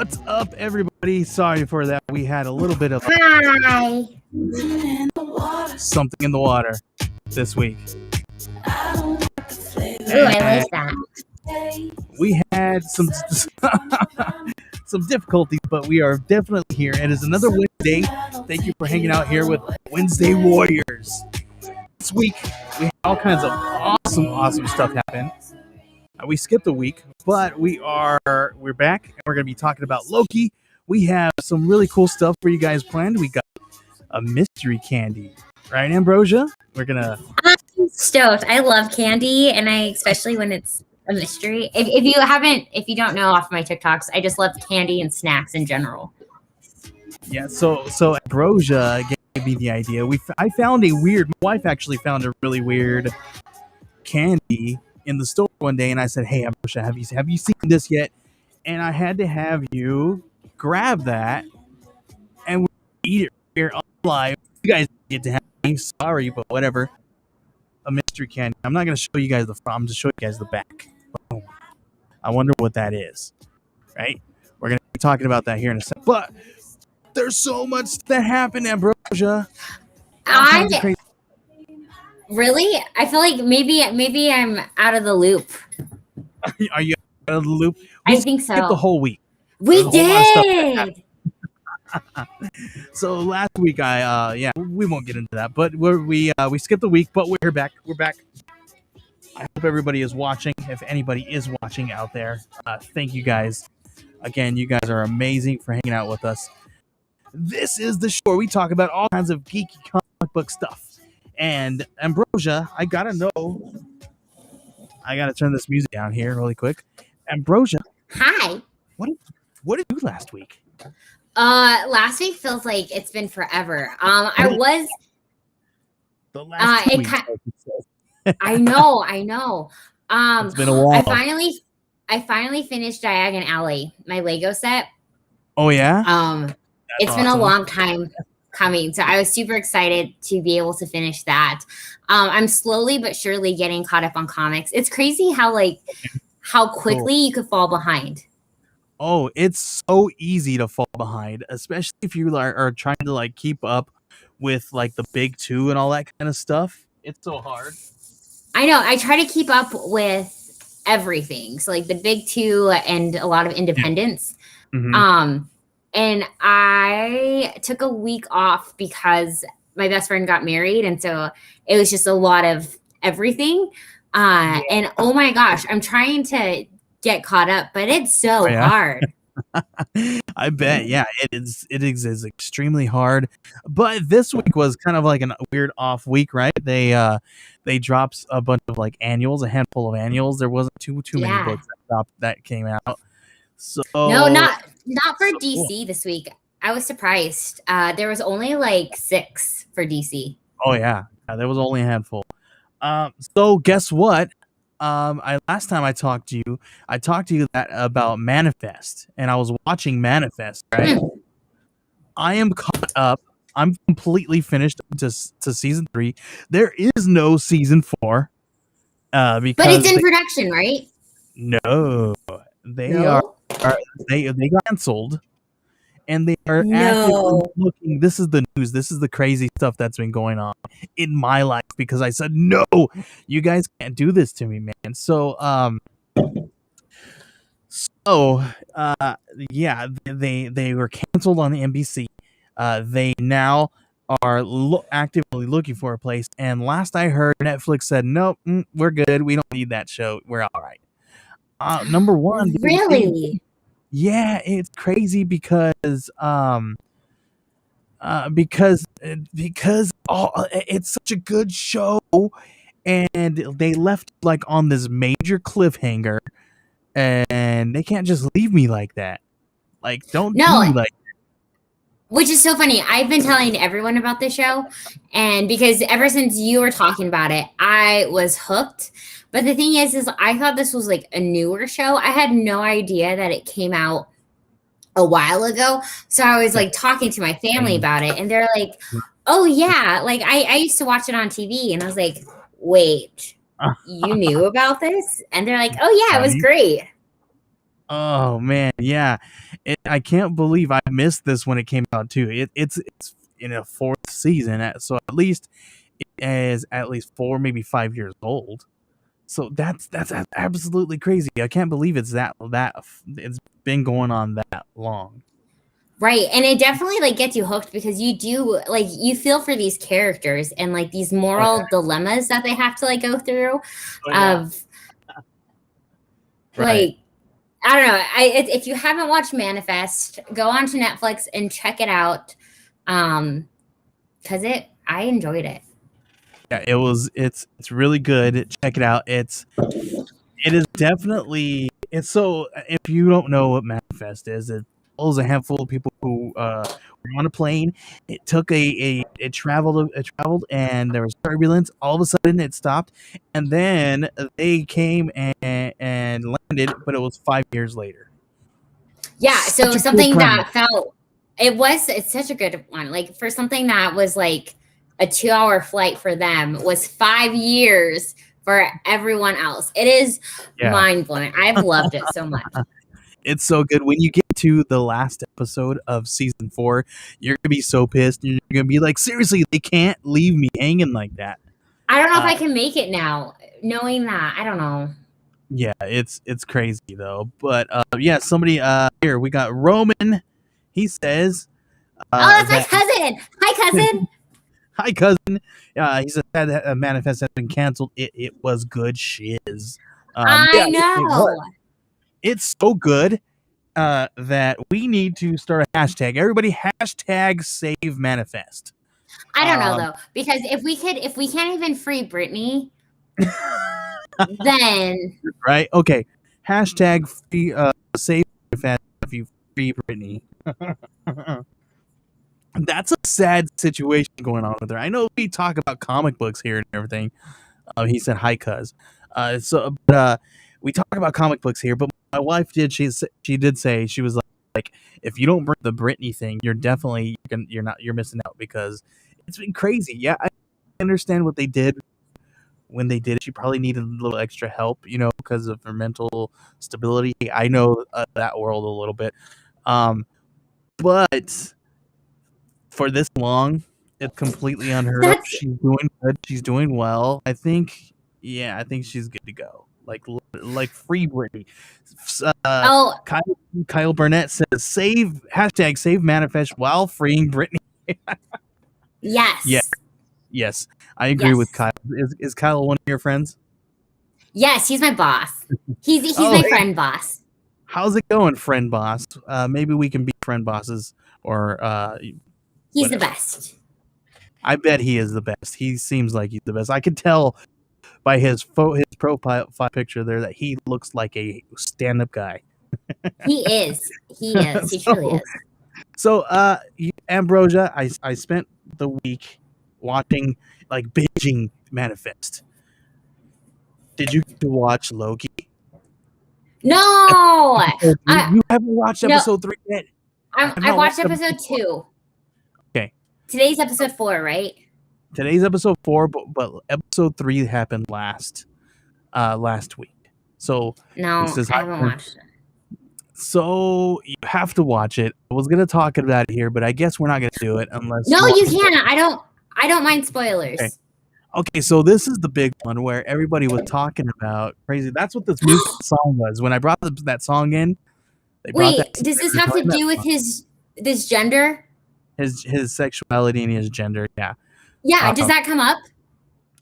What's up, everybody? Sorry for that. We had a little bit of Hi. something in the water this week. Ooh, I like that. We had some some difficulties, but we are definitely here. It is another Wednesday. Thank you for hanging out here with Wednesday Warriors. This week we had all kinds of awesome stuff happen. We skipped a week, but we're back and we're going to be talking about Loki. We have some really cool stuff for you guys planned. We got a mystery candy, right, Ambrosia? We're gonna. I'm stoked. I love candy, and especially when it's a mystery. If you don't know off my TikToks, I just love candy and snacks in general. Yeah. So Ambrosia gave me the idea. I found a weird. My wife actually found a really weird candy in the store one day, and I said, "Hey, Ambrosia, have you seen this yet?" And I had to have you grab that and eat it here on live. You guys get to have me. Sorry, but whatever. A mystery candy. I'm not going to show you guys the front. I'm just showing you guys the back. Boom. I wonder what that is. Right? We're going to be talking about that here in a second. But there's so much that happened, Ambrosia. Really? I feel like maybe I'm out of the loop. Are you out of the loop? I think so. Skip the whole week. We did. So last week, we won't get into that, but we skipped the week, but we're back. We're back. I hope everybody is watching. If anybody is watching out there, thank you guys. Again, you guys are amazing for hanging out with us. This is the show where we talk about all kinds of geeky comic book stuff. And Ambrosia, I gotta know. I gotta turn this music down here really quick. Ambrosia, hi. What did you do last week? Last week feels like it's been forever. I was the last 2 weeks. I know. It's been a while. I finally finished Diagon Alley, my Lego set. Oh yeah. It's been a long time coming, so I was super excited to be able to finish that. I'm slowly but surely getting caught up on comics. It's crazy how quickly you could fall behind. Oh, it's so easy to fall behind, especially if you are trying to keep up with the big two and all that kind of stuff. It's so hard. I know. I try to keep up with everything. So the big two and a lot of independents. Mm-hmm. And I took a week off because my best friend got married. And so it was just a lot of everything. And oh my gosh, I'm trying to get caught up, but it's so hard. I bet. Yeah, it is extremely hard. But this week was kind of like a weird off week, right? They dropped a bunch of annuals, a handful of annuals. There wasn't too many books that came out. So no, not for DC this week. I was surprised. There was only 6 for DC. Oh yeah, there was only a handful. So guess what? Last time I talked to you about Manifest, and I was watching Manifest, right? I am caught up. I'm completely finished to season 3. There is no season 4. But it's in production, right? No, they got canceled, and they are actively looking. This is the news. This is the crazy stuff that's been going on in my life because I said, no, you guys can't do this to me, man. So, they were canceled on the NBC. They now are actively looking for a place. And last I heard, Netflix said, nope, we're good. We don't need that show. We're all right. Number one, really? Yeah, it's crazy because it's such a good show, and they left on this major cliffhanger, and they can't just leave me like that. Don't do me like that. Which is so funny. I've been telling everyone about this show, and because ever since you were talking about it, I was hooked. But the thing is I thought this was a newer show. I had no idea that it came out a while ago. So I was talking to my family about it, and they're like, oh yeah, I used to watch it on TV, and I was like, wait, you knew about this? And they're like, oh yeah, it was great. Oh man, yeah. I can't believe I missed this when it came out too. It's in a fourth season, so at least it is at least 4, maybe 5 years old. So that's absolutely crazy. I can't believe it's that it's been going on that long. Right. And it definitely like gets you hooked because you do like you feel for these characters and like these Oh moral dilemmas that they have to like go through yeah. of Right. like I don't know. If you haven't watched Manifest, go onto Netflix and check it out. Cuz I enjoyed it. Yeah, it's really good. Check it out. It is definitely it's so if you don't know what Manifest is, it follows a handful of people who were on a plane. It took it traveled and there was turbulence. All of a sudden it stopped and then they came and landed, but it was 5 years later. Yeah, Such so a cool something premise. that felt it's such a good one. Like for something that was like a 2-hour flight for them was 5 years for everyone else. It is Yeah. mind blowing. I've loved it so much. It's so good. When you get to the last episode of season 4, you're gonna be so pissed. You're gonna be like, seriously, they can't leave me hanging like that. I don't know if Uh, I can make it now, knowing that. I don't know. yeah, it's crazy though. But yeah, somebody here we got Roman. He says Oh, that's my that cousin. Hi, cousin. hi cousin. He said that Manifest has been canceled. It was good shiz. Yeah, I it was. know. It's so good that we need to start a hashtag. Everybody hashtag save Manifest. I don't know though, because if we can't even free Britney, then Right? Okay. Hashtag free, save Manifest if you free Britney. That's a sad situation going on with her. I know we talk about comic books here and everything. He said hi, cuz. We talk about comic books here, but my wife did. She did say she was like, if you don't bring the Britney thing, you're missing out because it's been crazy. Yeah, I understand what they did when they did it. She probably needed a little extra help, because of her mental stability. I know that world a little bit, but for this long, it's completely unheard of. that's She's doing good. She's doing well. I think she's good to go. Like free Britney. oh Kyle Burnett says save Manifest while freeing Britney. Yeah, yes. yes, I agree with Yes. Kyle. Is Kyle one of your friends? Yes, he's my boss. He's Oh, my hey, friend boss. how's it going, friend boss? Maybe we can be friend bosses or He's the whatever. best. I bet he is the best. He seems like he's the best. I can tell by his profile picture there that he looks like a stand-up guy. He is. He is. He truly is. So, Ambrosia, I spent the week watching, like, binging Manifest. Did you get to watch Loki? No, You haven't watched no. episode 3 yet? I watched episode 2. Okay. Today's episode 4, right? Today's episode 4, but episode 3 happened last week. So No, this is I haven't watched it. So you have to watch it. I was gonna talk about it here, but I guess we're not gonna do it unless. No, you can't. I don't mind spoilers. Okay, so this is the big one where everybody was talking about crazy. That's what this music song was. When I brought that song in, they brought Wait, that. does this have to do with this gender? His sexuality and his gender? Yeah. Yeah, does that come up?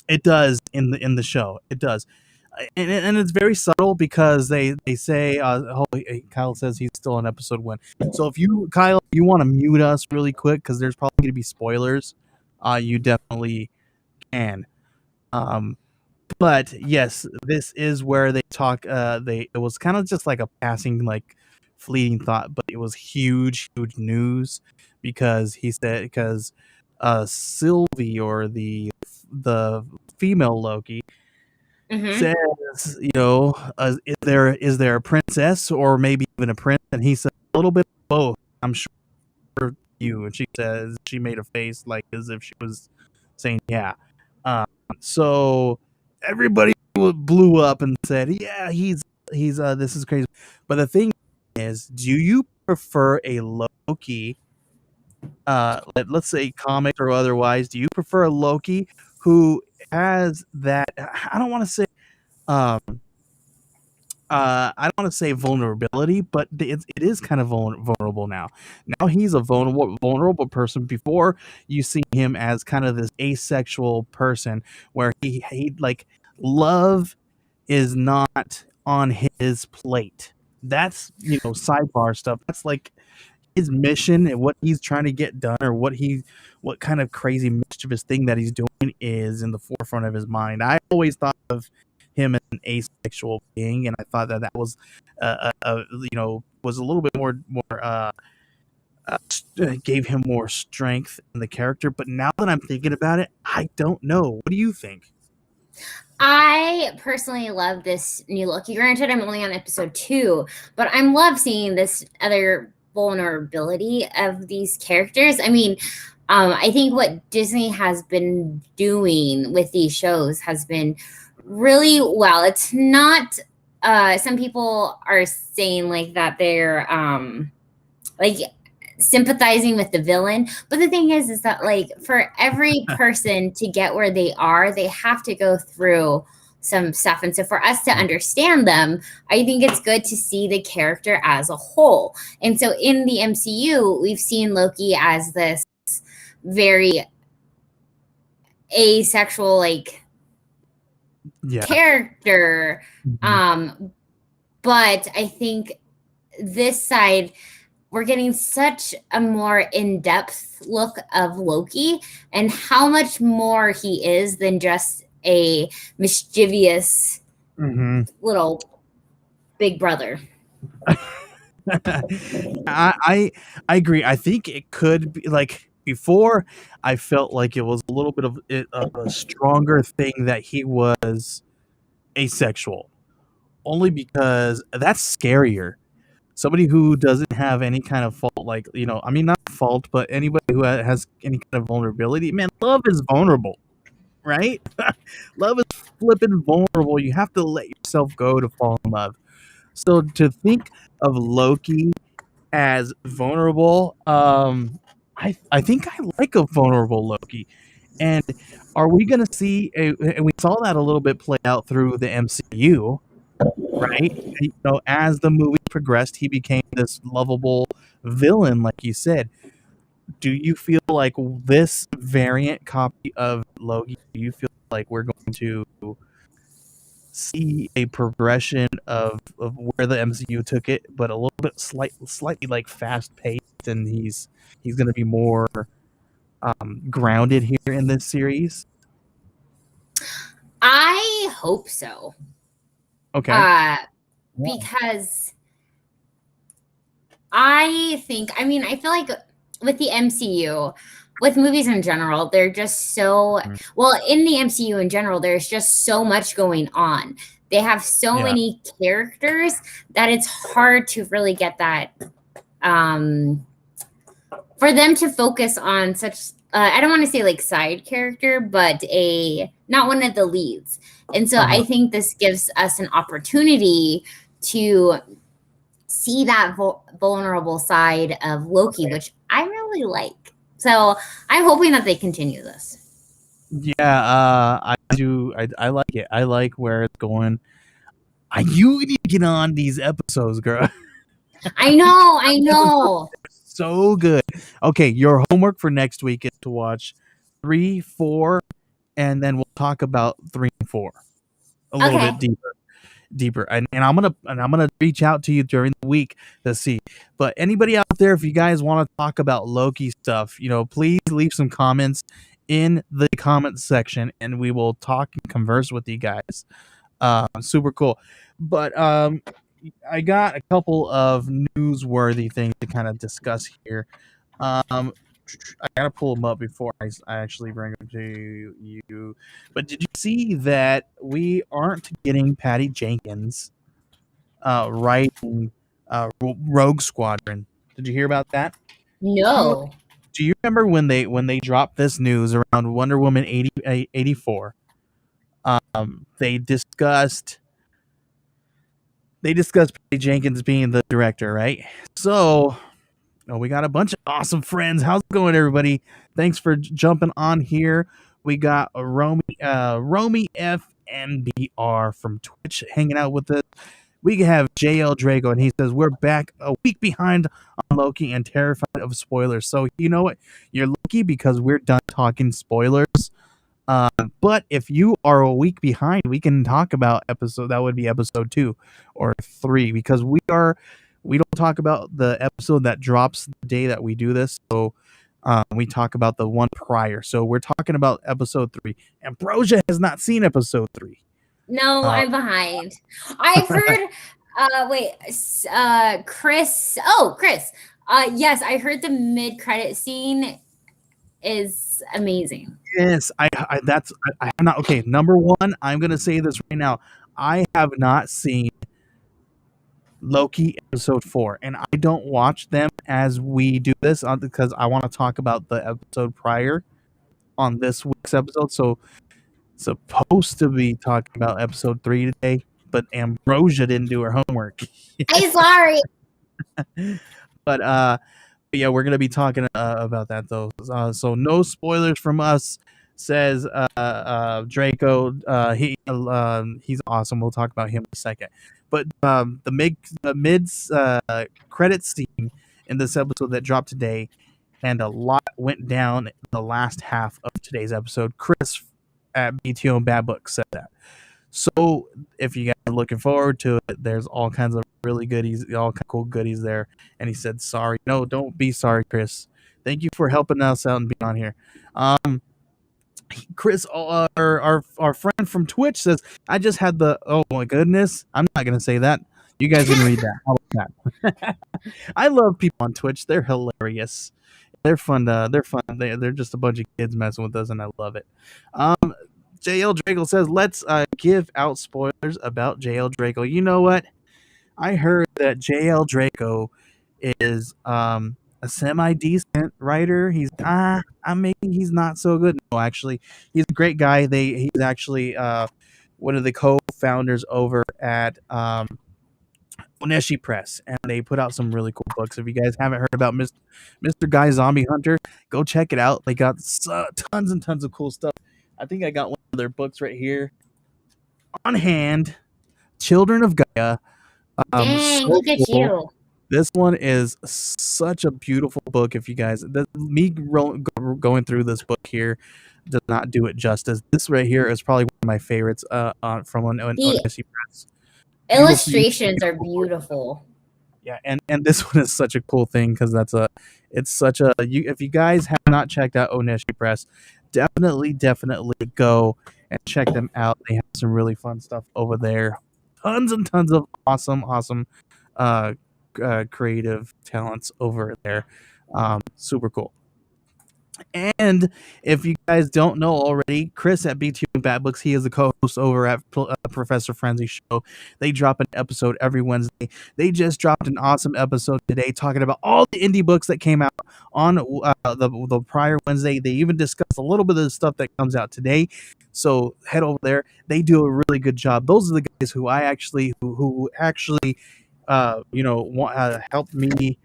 It does in the show. It does, and it's very subtle because they say, Kyle says he's still on episode 1. So if Kyle, you want to mute us really quick because there's probably going to be spoilers, you definitely can. But yes, this is where they talk. It was kind of just like a passing, like fleeting thought, but it was huge news because Sylvie, or the female Loki, says, is there a princess or maybe even a prince? And he said a little bit of both. I'm sure you. And she says, she made a face like as if she was saying, yeah. So everybody blew up and said, yeah, he's this is crazy. But the thing is, do you prefer a Loki, let's say comic or otherwise, do you prefer a Loki who has that, I don't want to say, um, I don't want to say vulnerability, but it is kind of vulnerable now. Now he's a vulnerable person. Before, you see him as kind of this asexual person where he like, love is not on his plate. That's, sidebar stuff. That's like his mission and what he's trying to get done, or what kind of crazy mischievous thing that he's doing is in the forefront of his mind. I always thought of him as an asexual being, and I thought that was, was a little bit more gave him more strength in the character. But now that I'm thinking about it, I don't know. What do you think? I personally love this new Loki. Granted, I'm only on episode 2, but I'm love seeing this other vulnerability of these characters. I mean, I think what Disney has been doing with these shows has been really well. It's not, some people are saying like that they're like sympathizing with the villain, but the thing is that like for every person to get where they are, they have to go through some stuff, and so for us to understand them, I think it's good to see the character as a whole. And so in the MCU, we've seen Loki as this very asexual like character, but I think this side, we're getting such a more in-depth look of Loki and how much more he is than just a mischievous little big brother. I agree. I think it could be like, before, I felt like it was a little bit of a stronger thing that he was asexual, only because that's scarier. Somebody who doesn't have any kind of fault, like, I mean, not fault, but anybody who has any kind of vulnerability, man, love is vulnerable, right? Love is flipping vulnerable. You have to let yourself go to fall in love. So to think of Loki as vulnerable, I think I like a vulnerable Loki. And are we going to see and we saw that a little bit play out through the MCU, right? As the movie progressed, he became this lovable villain, like you said. Do you feel like this variant copy of Loki, do you feel like we're going to see a progression of where the MCU took it, but a little bit slightly like fast paced, and he's going to be more grounded here in this series? I hope so. Okay. Because I feel like with the MCU, with movies in general, they're just so, well, in the MCU in general, there's just so much going on. They have so many characters that it's hard to really get that, for them to focus on such, I don't want to say like side character, but not one of the leads. And so I think this gives us an opportunity to see that vulnerable side of Loki, which I really like. So I'm hoping that they continue this. Yeah, I do. I like it. I like where it's going. You need to get on these episodes, girl. I know. So good. Okay, your homework for next week is to watch 3, 4, and then we'll talk about 3 and 4 a little bit deeper. And I'm gonna reach out to you during the week to see. But anybody out there, if you guys want to talk about Loki stuff, please leave some comments in the comments section, and we will talk and converse with you guys. Super cool. But I got a couple of newsworthy things to kind of discuss here. I gotta pull them up before I actually bring them to you. But did you see that we aren't getting Patty Jenkins writing Rogue Squadron? Did you hear about that? No. Do you remember when they dropped this news around Wonder Woman 84? They discussed they discussed Patty Jenkins being the director, right? So we got a bunch of awesome friends. How's it going, everybody? Thanks for jumping on here. We got Romy FNBR from Twitch hanging out with us. We have JL Drago, and he says, we're back a week behind on Loki and terrified of spoilers. So, you know what? You're lucky because we're done talking spoilers. But if you are a week behind, we can talk about that would be episode 2 or 3, because we don't talk about the episode that drops the day that we do this. So we talk about the one prior. So we're talking about episode 3. Ambrosia has not seen episode 3. No, I'm behind. I've heard. Chris. Oh, Chris. Yes, I heard the mid-credit scene is amazing. Yes, I have not. Okay, number one, I'm gonna say this right now. I have not seen Loki episode 4, and I don't watch them as we do this because I want to talk about the episode prior on this week's episode. So supposed to be talking about episode 3 today, but Ambrosia didn't do her homework. I'm sorry. But yeah, we're gonna be talking about that though. So no spoilers from us, says Draco. He's awesome. We'll talk about him in a second. But the mid's credit scene in this episode that dropped today, and a lot went down in the last half of today's episode. Chris at BTO and Bad Book said that. So if you guys are looking forward to it, there's all kinds of really goodies, all kind of cool goodies there. And he said, sorry. No, don't be sorry, Chris. Thank you for helping us out and being on here. Chris, our friend from Twitch says, I just had oh my goodness. I'm not going to say that. You guys can read that. How about that? I love people on Twitch. They're hilarious. They're fun. They're fun. They're just a bunch of kids messing with us, and I love it. JL Drago says, let's give out spoilers about JL Drago. You know what? I heard that JL Drago is a semi-decent writer. He's maybe he's not so good. No, actually, he's a great guy. He's actually one of the co-founders over at Oneshi Press, and they put out some really cool books. If you guys haven't heard about Mr. Guy Zombie Hunter, go check it out. They got tons and tons of cool stuff. I think I got one of their books right here on hand. Children of Gaia. Dang, look at you. This one is such a beautiful book. If you guys, me going through this book here does not do it justice. This right here is probably one of my favorites from Oneshi Press. Illustrations are beautiful. Yeah, and this one is such a cool thing because it's such a if you guys have not checked out Oneshi Press, definitely go and check them out. They have some really fun stuff over there. Tons and tons of awesome creative talents over there. Super cool. And if you guys don't know already, Chris at BTU and Bad Books, he is the co-host over at Professor Frenzy Show. They drop an episode every Wednesday. They just dropped an awesome episode today talking about all the indie books that came out on the prior Wednesday. They even discussed a little bit of the stuff that comes out today. So head over there. They do a really good job. Those are the guys who who actually helped me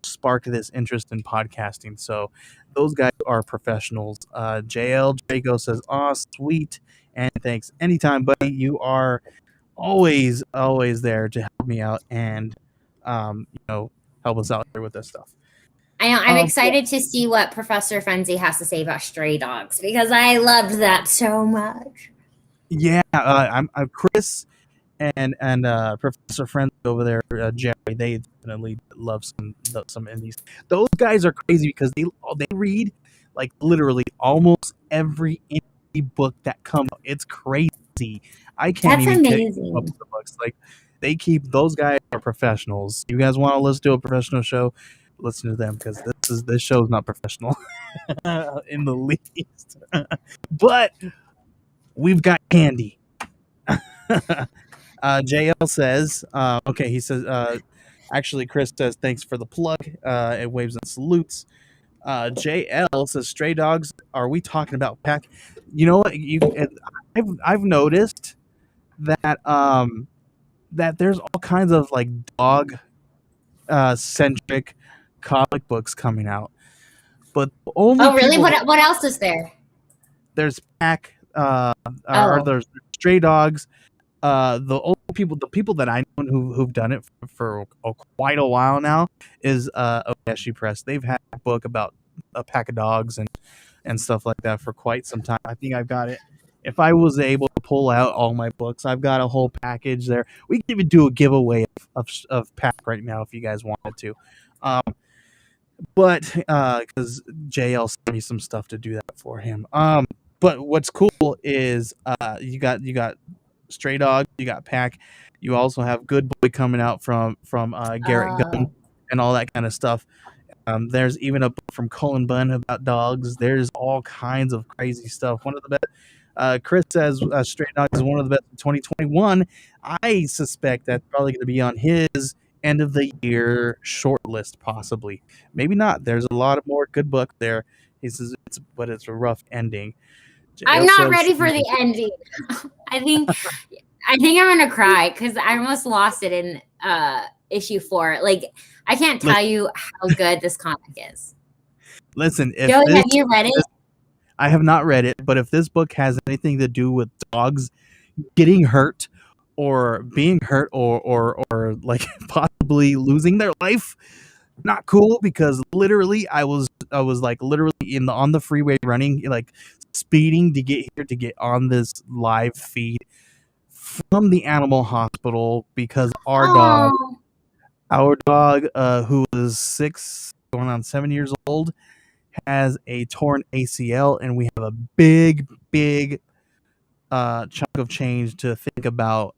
spark this interest in podcasting. So those guys are professionals. JL Drago says, "Oh, sweet, and thanks. Anytime, buddy. You are always there to help me out and help us out here with this stuff." I know. I'm excited to see what Professor Frenzy has to say about Stray Dogs because I loved that so much. Yeah, I'm Chris and Professor Friends over there, Jerry. They definitely love some indies. Those guys are crazy because they read like literally almost every indie book that comes out. It's crazy. I can't That's even amazing. keep up with the books. Like those guys are professionals. You guys want to listen to a professional show? Listen to them because this show is not professional in the least. But we've got candy. JL says, okay, he says, actually, Chris says, thanks for the plug. It waves and salutes. JL says, Stray Dogs, are we talking about pack? You know what? I've noticed that that there's all kinds of like dog centric comic books coming out, but the only Oh, really? people What else is there? there's Pack, or Oh, there's Stray Dogs. The people that I know who've done it for quite a while now is Ogeshi Press. They've had a book about a pack of dogs and stuff like that for quite some time. I think I've got it. If I was able to pull out all my books, I've got a whole package there. We can even do a giveaway of pack right now if you guys wanted to. Um, but because JL sent me some stuff to do that for him. But what's cool is you got Stray Dog, you got Pack, you also have Good Boy coming out from Garrett Gunn oh, and all that kind of stuff. There's even a book from Cullen Bunn about dogs. There's all kinds of crazy stuff. One of the best. Chris says Stray Dog is one of the best in 2021. I suspect that's probably going to be on his end of the year short list, possibly. Maybe not. There's a lot of more good books there. He says but it's a rough ending. I'm JL not says ready for the ending. I think I'm gonna cry because I almost lost it in issue 4. Like, I can't tell you how good this comic is. listen. If Joey, this, have you read it? I have not read it, but if this book has anything to do with dogs getting hurt or being hurt or like possibly losing their life, not cool, because literally I was like literally on the freeway running, like speeding to get here to get on this live feed from the animal hospital because Oh, our dog who is 6 going on 7 years old has a torn ACL, and we have a big chunk of change to think about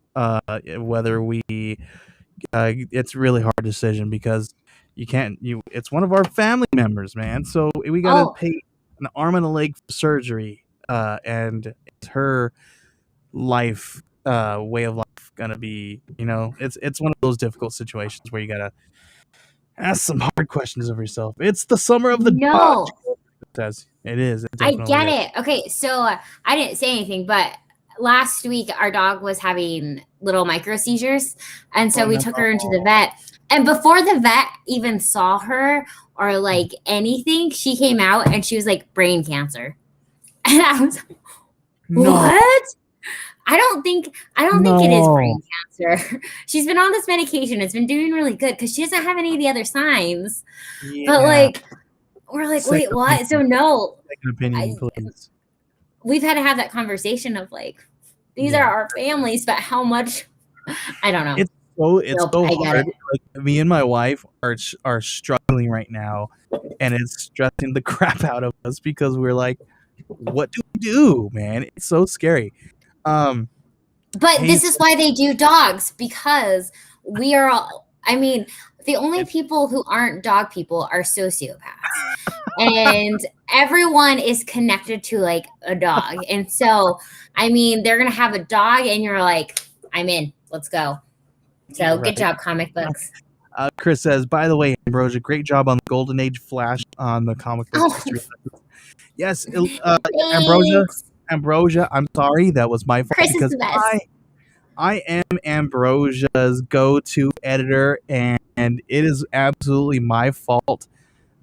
whether we it's a really hard decision because you can't you it's one of our family members, man, so we got to oh, pay an arm and a leg for surgery, and it's her life way of life gonna be, it's one of those difficult situations where you gotta ask some hard questions of yourself. It's the summer of the dog. no. It says it is. It I definitely get is. it. Okay, so I didn't say anything, but last week our dog was having little micro seizures, and so Oh we no. took her into the vet. And before the vet even saw her or like anything, she came out and she was like brain cancer. And I was like, No. what? I don't think it is No. brain cancer. She's been on this medication. It's been doing really good because she doesn't have any of the other signs. But Yeah. like, we're like, Second wait, what? So opinion. no, Second opinion, I, please. we've had to have that conversation of like, these are Yeah. our families, but how much? I don't know. It's Nope, so I get hard. it. Like me and my wife are struggling right now, and it's stressing the crap out of us because we're like, what do we do, man? It's so scary. Um, But hey, this is why they do dogs, because we are all, I mean, the only it's people who aren't dog people are sociopaths. And everyone is connected to like a dog. And so, I mean, they're going to have a dog and you're like, I'm in, let's go. So good right. job, comic books. Chris says, by the way, Ambrosia, great job on the Golden Age Flash on the comic book Oh, history. Yes, Ambrosia, thanks. I'm sorry, that was my fault Chris is because the best. I am Ambrosia's go-to editor, and it is absolutely my fault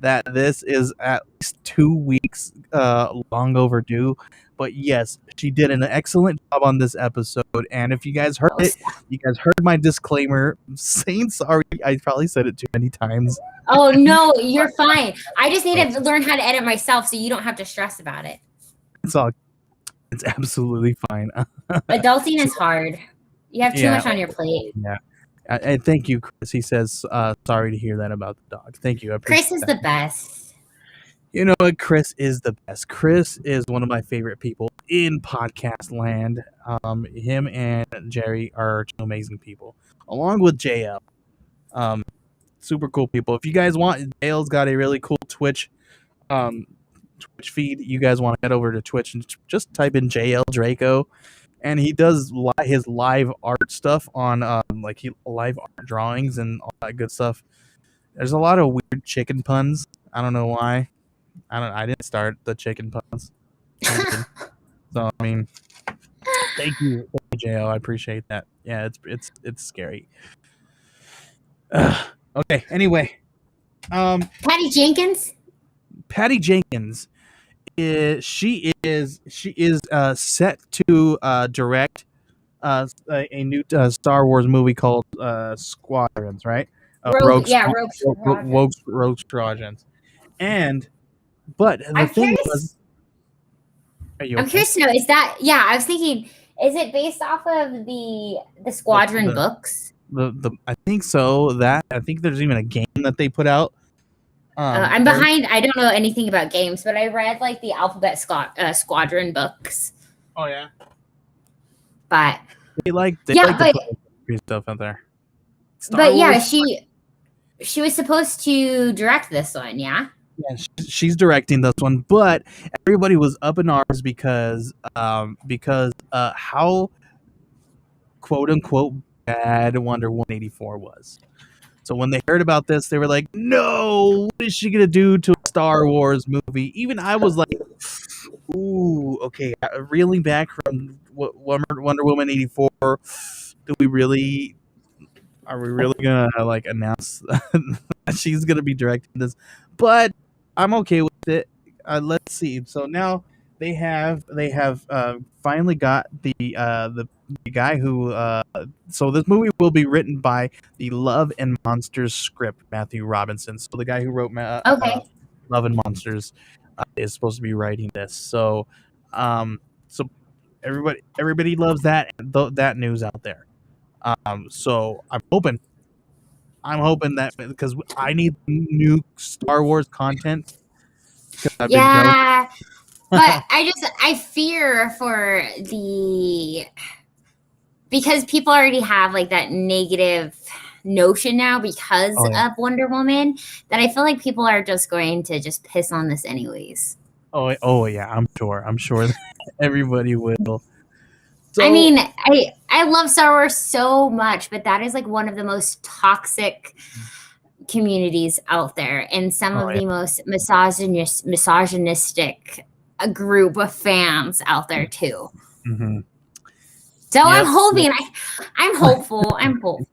that this is at least 2 weeks long overdue. But yes, she did an excellent job on this episode. And if you guys heard Oh, it, you guys heard my disclaimer. Saying sorry, I probably said it too many times. oh no, you're fine. I just need to learn how to edit myself so you don't have to stress about it. It's all. It's absolutely fine. Adulting is hard. You have too Yeah, much on your plate. yeah. And thank you, Chris. He says, sorry to hear that about the dog. Thank you. I appreciate Chris is that. the best. You know what? Chris is the best. Chris is one of my favorite people in podcast land. Him and Jerry are two amazing people, along with JL. Um, super cool people. If you guys want, JL's got a really cool um, Twitch feed. You guys want to head over to Twitch and just type in JL Draco, and he does his live art stuff on live art drawings and all that good stuff. There's a lot of weird chicken puns. I don't know why. I didn't start the chicken puns. So I mean, Thank you, Jo. I appreciate that. Yeah, it's scary. Okay. Anyway, Patty Jenkins. Patty Jenkins is set to direct a new Star Wars movie called Squadrons, right? Rogue Squadrons. And but the I'm thing was, curious. are you I'm okay? curious to know, is that, yeah, I was thinking, is it based off of the Squadron The books? I think so. That I think there's even a game that they put out. I'm Very. behind. I don't know anything about games, but I read like the Squadron books. Oh yeah. But They like yeah, to put stuff out there. Star but yeah, Wars. she was supposed to direct this one. Yeah. Yeah, she's directing this one, but everybody was up in arms because how quote unquote bad Wonder 184 was. So when they heard about this, they were like, "No, what is she gonna do to a Star Wars movie?" Even I was like, "Ooh, okay." Reeling back from Wonder Woman 84, do we really? Are we really gonna like announce that she's gonna be directing this? But I'm okay with it. Let's see. So now they have finally got the guy who. So this movie will be written by the Love and Monsters script, Matthew Robinson. So the guy who wrote Okay. Love and Monsters is supposed to be writing this. So everybody loves that news out there. So I'm hoping that because I need new Star Wars content because I've been done. Yeah, but I fear for because people already have like that negative notion now because Oh yeah. of Wonder Woman, that I feel like people are just going to just piss on this anyways. Oh yeah. I'm sure that everybody will. I So mean, I love Star Wars so much, but that is like one of the most toxic communities out there, and some oh of yeah. the most misogynistic group of fans out there too. Mm-hmm. So Yep. I'm hopeful. I'm hopeful.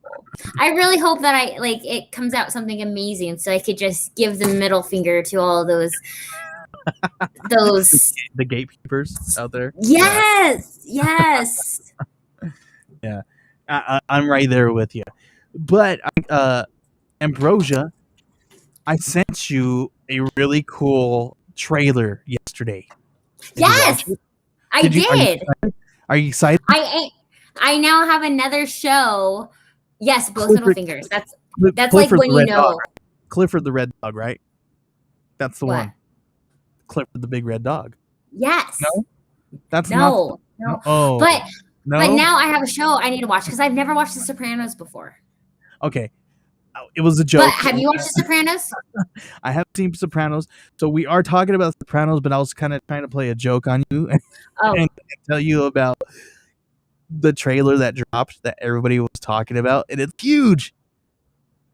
I really hope that it comes out something amazing, so I could just give the middle finger to all those. The gatekeepers out there. Yes. Yeah. I'm right there with you. But Ambrosia, I sent you a really cool trailer yesterday. Did you watch Yes, it? I Did you? did. Are you excited? I now have another show. Yes, both middle Clifford, fingers. That's like Clifford when the you red dog. know Clifford the red dog, right? That's the what. one. Clifford the big red dog. Yes. No, that's not. No. Oh, But no. now I have a show I need to watch because I've never watched The Sopranos before. Okay, it was a But joke. have you watched The Sopranos? I have seen Sopranos, so we are talking about Sopranos, but I was kind of trying to play a joke on you Oh, and tell you about the trailer that dropped that everybody was talking about, and it's huge.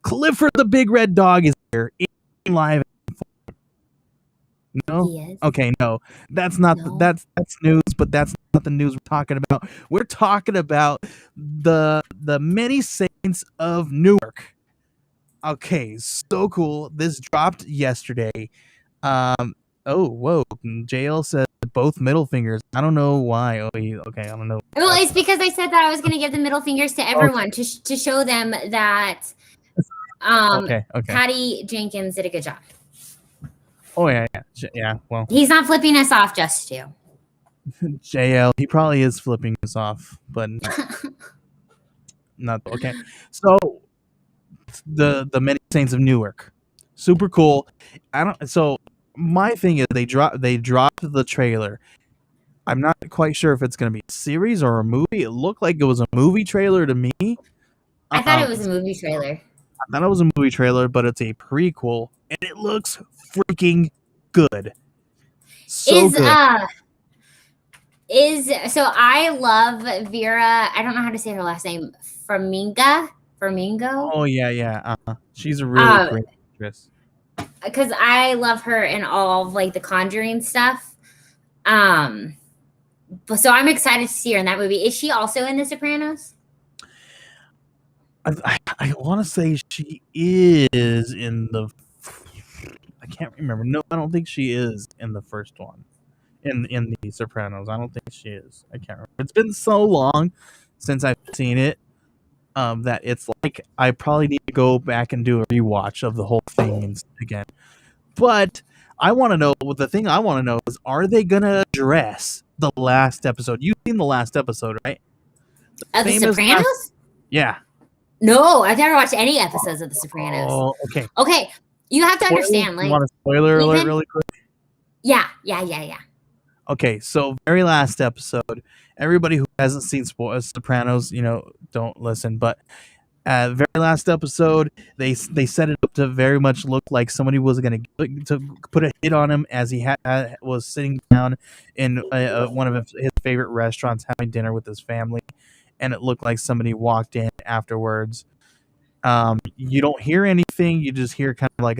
Clifford the big red dog is here in live. No? he is. Okay, no. That's not No. that's news, but that's not the news we're talking about. We're talking about the many saints of Newark. Okay, so cool. This dropped yesterday. Oh, whoa. JL said both middle fingers. I don't know why. Okay, I don't know. Well, it's because I said that I was going to give the middle fingers to everyone to show them that Okay. Patty Jenkins did a good job. Oh yeah. Well, He's not flipping us off just to. JL, he probably is flipping us off, but not okay. So the many saints of Newark, super cool. So my thing is they dropped the trailer. I'm not quite sure if it's going to be a series or a movie. It looked like it was a movie trailer to me. I thought it was a movie trailer. I thought it was a movie trailer, but it's a prequel, and it looks freaking good. So good. So I love Vera. I don't know how to say her last name. Farminga. Oh yeah. She's a really great actress. Because I love her in all of like the Conjuring stuff. So I'm excited to see her in that movie. Is she also in The Sopranos? I want to say she is in the. I can't remember. No, I don't think she is in the first one. In the Sopranos, I don't think she is. I can't remember. It's been so long since I've seen it that it's like I probably need to go back and do a rewatch of the whole thing again. But I want to know. The thing I want to know is, are they gonna address the last episode? You've seen the last episode, right? Of The Sopranos? Yeah. No, I've never watched any episodes of The Sopranos. Oh, okay. Okay, you have to understand. Like, you want a spoiler alert really quick? Yeah. Okay, so very last episode. Everybody who hasn't seen Sopranos, don't listen. But very last episode, they set it up to very much look like somebody was going to put a hit on him as he was sitting down in one of his favorite restaurants having dinner with his family, and it looked like somebody walked in afterwards. You don't hear anything. You just hear kind of like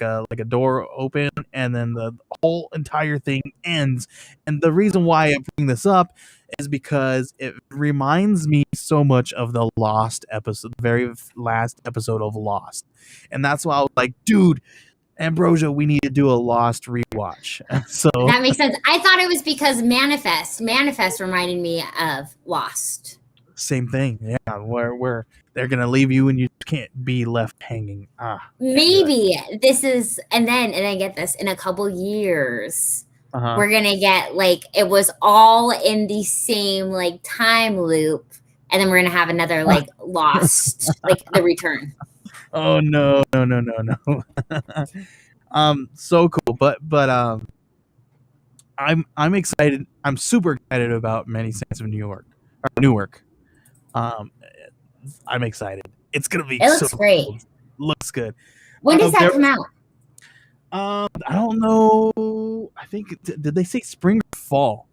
a door open, and then the whole entire thing ends. And the reason why I bring this up is because it reminds me so much of the Lost episode, the very last episode of Lost, and that's why I was like, dude, Ambrosia, we need to do a Lost rewatch. So that makes sense. I thought it was because Manifest reminded me of Lost. Same thing, yeah. Where they're gonna leave you and you can't be left hanging. Maybe this is, and then get this, in a couple years, we're gonna get like it was all in the same like time loop, and then we're gonna have another like Lost, like The Return. Oh no. So cool, but I'm excited. I'm super excited about Many Saints of Newark. I'm excited. It's gonna be. It looks great. Cool. Looks good. When does that come out? I don't know. I think did they say spring or fall?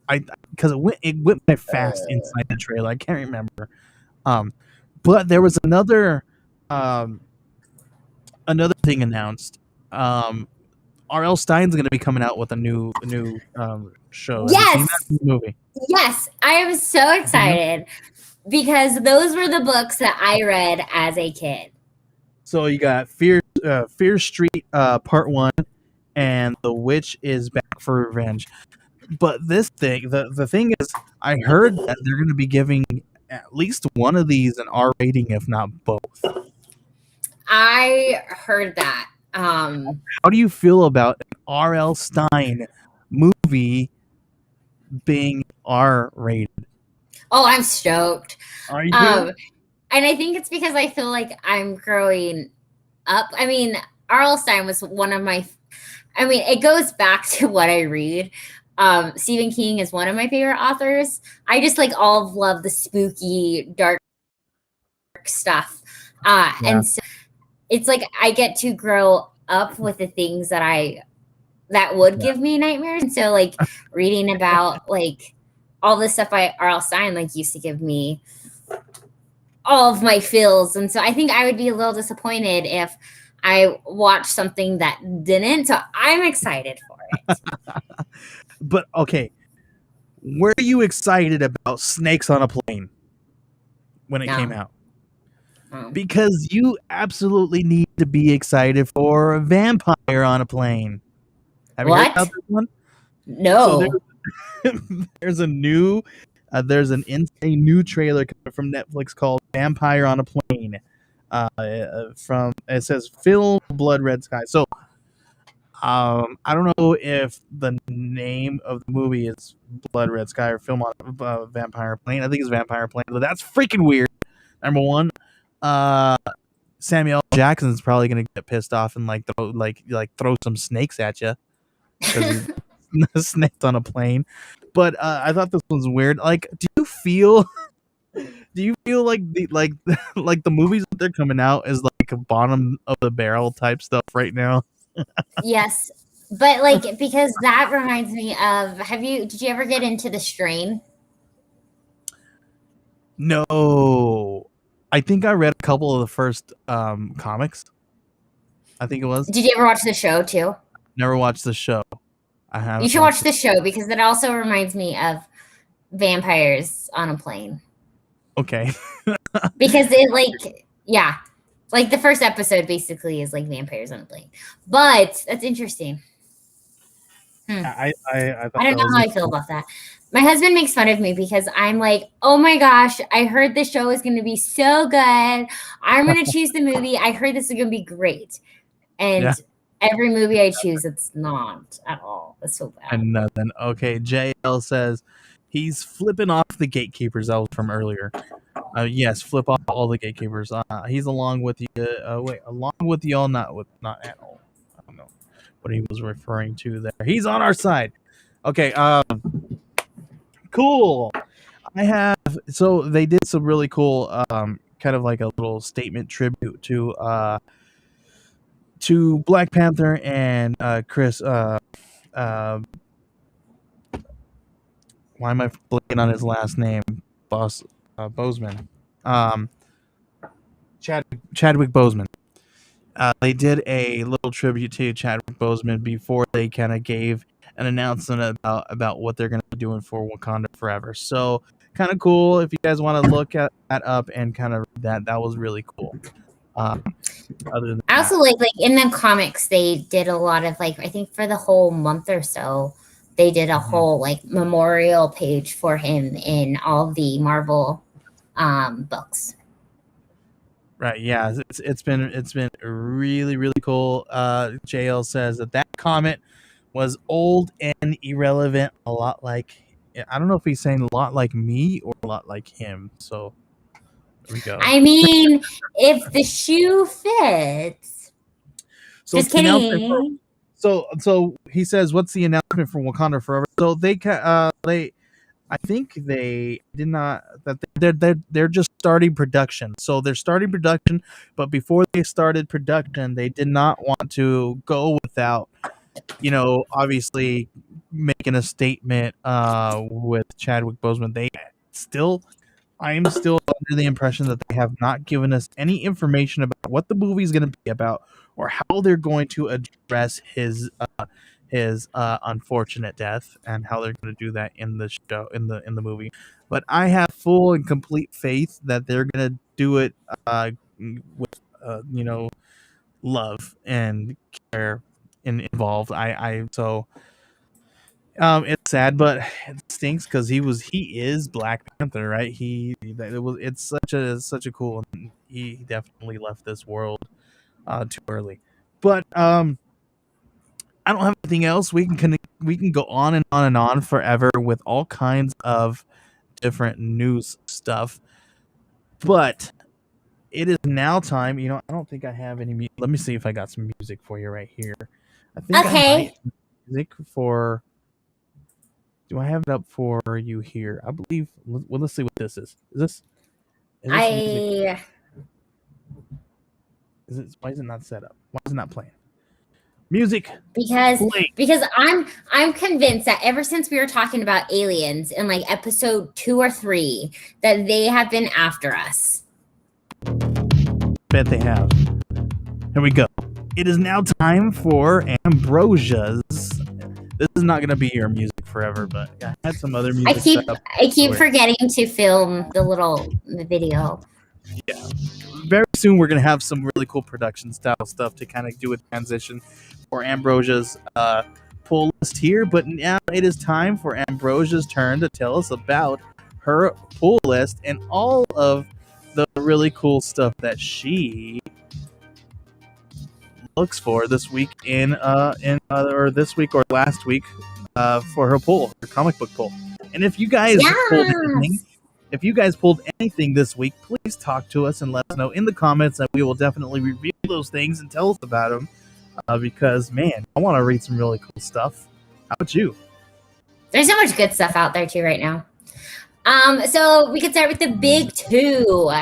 Because it went by fast inside the trailer. I can't remember. But there was another thing announced. R.L. Stein's going to be coming out with a new show. Yes, movie. Yes, I am so excited because those were the books that I read as a kid. So you got Fear Street Part 1 and The Witch is Back for Revenge. But this thing, the thing is, I heard that they're going to be giving at least one of these an R rating, if not both. I heard that. How do you feel about an R.L. Stein movie being R rated? Oh, I'm stoked. Are you? And I think it's because I feel like I'm growing up. I mean, R.L. Stein was one of my. I mean, it goes back to what I read. Stephen King is one of my favorite authors. I just like all love the spooky, dark stuff. And so it's like I get to grow up with the things that would give me nightmares. And so like reading about like all this stuff by R.L. Stein like used to give me all of my feels. And so I think I would be a little disappointed if I watched something that didn't. So I'm excited for it. But okay, were you excited about Snakes on a Plane when it came out? Because you absolutely need to be excited for a Vampire on a Plane. Have you heard about this one? No. So there's a new trailer coming from Netflix called Vampire on a Plane. It says Film Blood Red Sky. So I don't know if the name of the movie is Blood Red Sky or Film on Vampire Plane. I think it's Vampire Plane, but that's freaking weird. Number one, Samuel Jackson's probably gonna get pissed off and throw some snakes at you because snakes on a plane. But I thought this one's weird. Like, do you feel like the movies that they're coming out is like a bottom of the barrel type stuff right now? Yes, but like because that reminds me of. Did you ever get into The Strain? No, I think I read a couple of the first comics. I think it was. Did you ever watch the show too? Never watched the show. I have. You should watch the show because it also reminds me of vampires on a plane. Okay. Because it like the first episode basically is like vampires on a plane. But that's interesting. I I thought don't that know was how I feel about that. My husband makes fun of me because I'm like, oh my gosh, I heard the show is going to be so good. I'm going to choose the movie. I heard this is going to be great. And every movie I choose, it's not at all. It's so bad. And nothing. Okay, JL says he's flipping off the gatekeepers. That was from earlier. Yes, flip off all the gatekeepers. He's along with you. Along with y'all, not at all. I don't know what he was referring to there. He's on our side. Okay. Cool. So they did some really cool, kind of like a little statement tribute to Black Panther and Chris. Why am I blanking on his last name? Boseman. Chadwick Boseman. They did a little tribute to Chadwick Boseman before they kind of gave an announcement about what they're going to be doing for Wakanda Forever. So kind of cool. If you guys want to look at that up and kind of read that was really cool. Other than I also like in the comics they did a lot of I think for the whole month or so they did a whole memorial page for him in all the Marvel books. Right, yeah, it's been really, really cool. JL says that comment was old and irrelevant, a lot like, I don't know if he's saying a lot like me or a lot like him. So there we go. I mean, if the shoe fits. So just kidding. So he says, "What's the announcement for Wakanda Forever?" So I think they did not. That they're just starting production. So they're starting production, but before they started production, they did not want to go without, obviously making a statement with Chadwick Boseman. I am still under the impression that they have not given us any information about what the movie is going to be about or how they're going to address his unfortunate death and how they're going to do that in the show in the movie. But I have full and complete faith that they're going to do it with love and care involved. It's sad, but it stinks because he is Black Panther, right? It's such a cool. He definitely left this world too early, but I don't have anything else. We can go on and on and on forever with all kinds of different news stuff, but it is now time. I don't think I have any. Let me see if I got some music for you right here. I think I might have music for. Do I have it up for you here? I believe. Well, let's see what this is. Is this why is it not set up? Why is it not playing? Music. Because I'm convinced that ever since we were talking about aliens in episode 2 or 3 that they have been after us. Bet they have. Here we go. It is now time for Ambrosia's. This is not going to be your music forever, but I had some other music. I keep forgetting to film the video. Yeah. Very soon we're going to have some really cool production style stuff to kind of do a transition for Ambrosia's pull list here, but now it is time for Ambrosia's turn to tell us about her pull list and all of the really cool stuff that she looks for this week or this week or last week for her comic book pull. And if you guys pulled anything this week, please talk to us and let us know in the comments, and we will definitely review those things and tell us about them. Because man, I want to read some really cool stuff. How about you? There's so much good stuff out there too right now. So we could start with the big 2.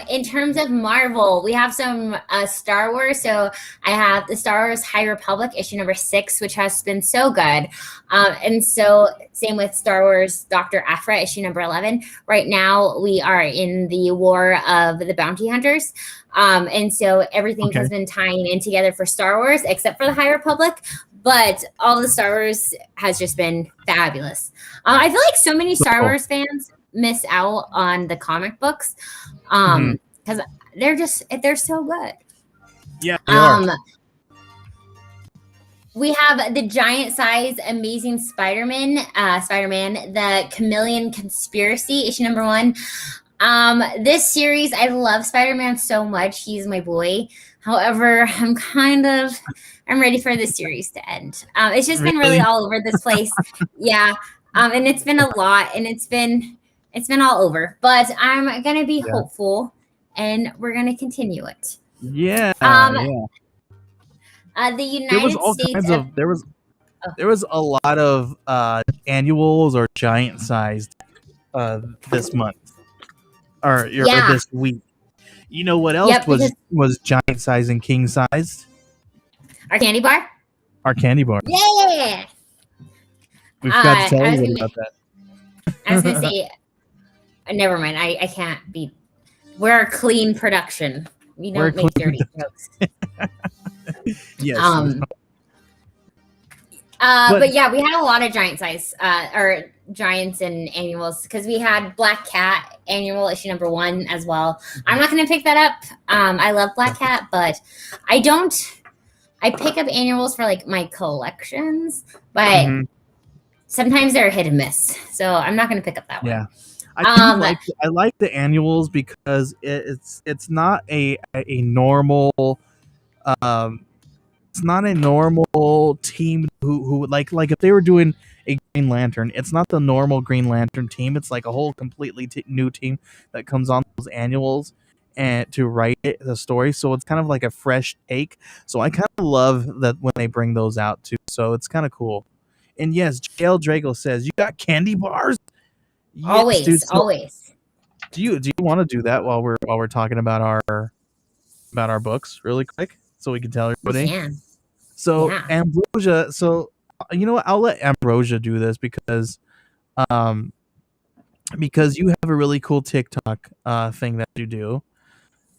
In terms of Marvel, we have some Star Wars. So I have the Star Wars High Republic issue number 6, which has been so good. And so same with Star Wars Dr. Aphra issue number 11. Right now we are in the War of the Bounty Hunters. And so everything has been tying in together for Star Wars except for the High Republic. But all the Star Wars has just been fabulous. I feel like so many Star Wars fans miss out on the comic books because they're so good. Yeah, they are. We have the giant size Amazing Spider-Man, the Chameleon Conspiracy, issue number 1. This series, I love Spider-Man so much. He's my boy. However, I'm ready for this series to end. It's just been really all over this place. Yeah. And it's been a lot, and it's been all over, but I'm going to be hopeful, and we're going to continue it. Yeah. The United States. There was a lot of annuals or giant sized this month or this week. You know what else was giant sized and king sized? Our candy bar. Yeah. We've got to tell everybody about that. I was gonna say, never mind. I can't be. We're a clean production. We don't make dirty jokes. Yes. But yeah, we had a lot of giant size or giants and annuals because we had Black Cat annual issue number 1 as well. I'm not going to pick that up. I love Black Cat, but I pick up annuals for like my collections, but sometimes they're hit and miss. So I'm not going to pick up that one. Yeah. I like the annuals because it's not a normal it's not a normal team who like if they were doing a Green Lantern, it's not the normal Green Lantern team. It's like a whole completely new team that comes on those annuals and to write the story. So it's kind of like a fresh take. So I kind of love that when they bring those out too. So it's kind of cool. And yes, JL Drago says, "You got candy bars?" Yes, always, dude. So always. Do you want to do that while we're talking about our books really quick so we can tell everybody? We can. So Ambrosia. So you know what? I'll let Ambrosia do this because you have a really cool TikTok thing that you do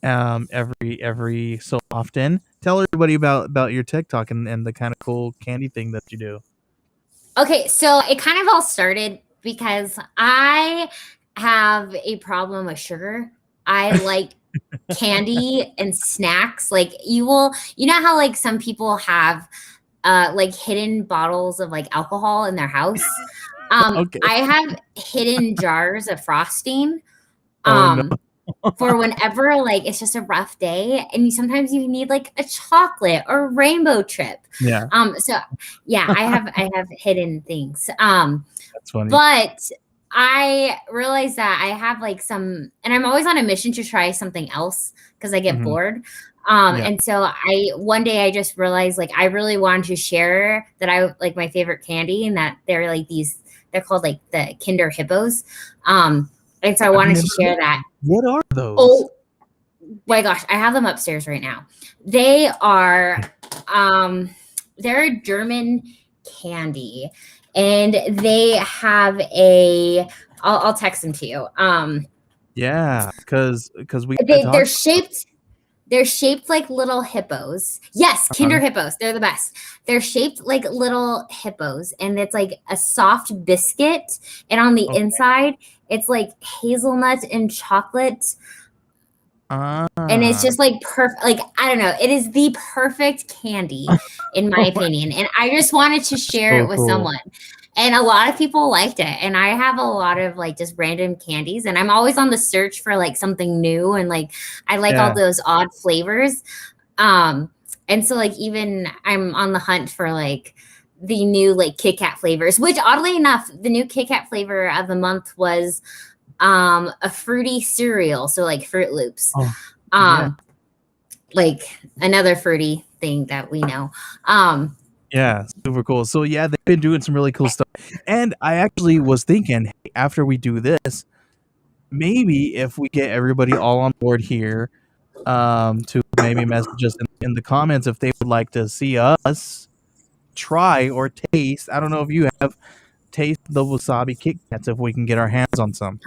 every so often. Tell everybody about your TikTok and the kind of cool candy thing that you do. Okay, so it kind of all started because I have a problem with sugar. I like candy and snacks. Like you know how like some people have like hidden bottles of like alcohol in their house. Okay. I have hidden jars of frosting. No. For whenever like it's just a rough day and sometimes you need like a chocolate or rainbow trip. Yeah. So yeah, I have hidden things. That's funny. But I realized that I have like some, and I'm always on a mission to try something else because I get bored. And so one day I just realized like I really wanted to share that I like my favorite candy and that they're like they're called like the Kinder Hippos. And so I wanted to share that. What are those? Oh my gosh, I have them upstairs right now. They are they're a German candy, and they have I'll text them to you. Yeah, because they're shaped like little hippos. Yes, Kinder Hippos. They're the best. They're shaped like little hippos, and it's like a soft biscuit, and on the inside it's like hazelnut and chocolate. And it's just like perfect. Like, I don't know. It is the perfect candy in my opinion. And I just wanted to share it with someone. And a lot of people liked it. And I have a lot of like just random candies. And I'm always on the search for like something new. And like, I like all those odd flavors. And so like, even I'm on the hunt for like the new like Kit Kat flavors, which oddly enough, the new Kit Kat flavor of the month was a fruity cereal. So like Fruit Loops, like another fruity thing that we know. Yeah, super cool. So yeah, they've been doing some really cool stuff. And I actually was thinking, hey, after we do this, maybe if we get everybody all on board here, to maybe message us in the comments if they would like to see us try or taste. I don't know if you have tasted the wasabi Kit Kats, if we can get our hands on some.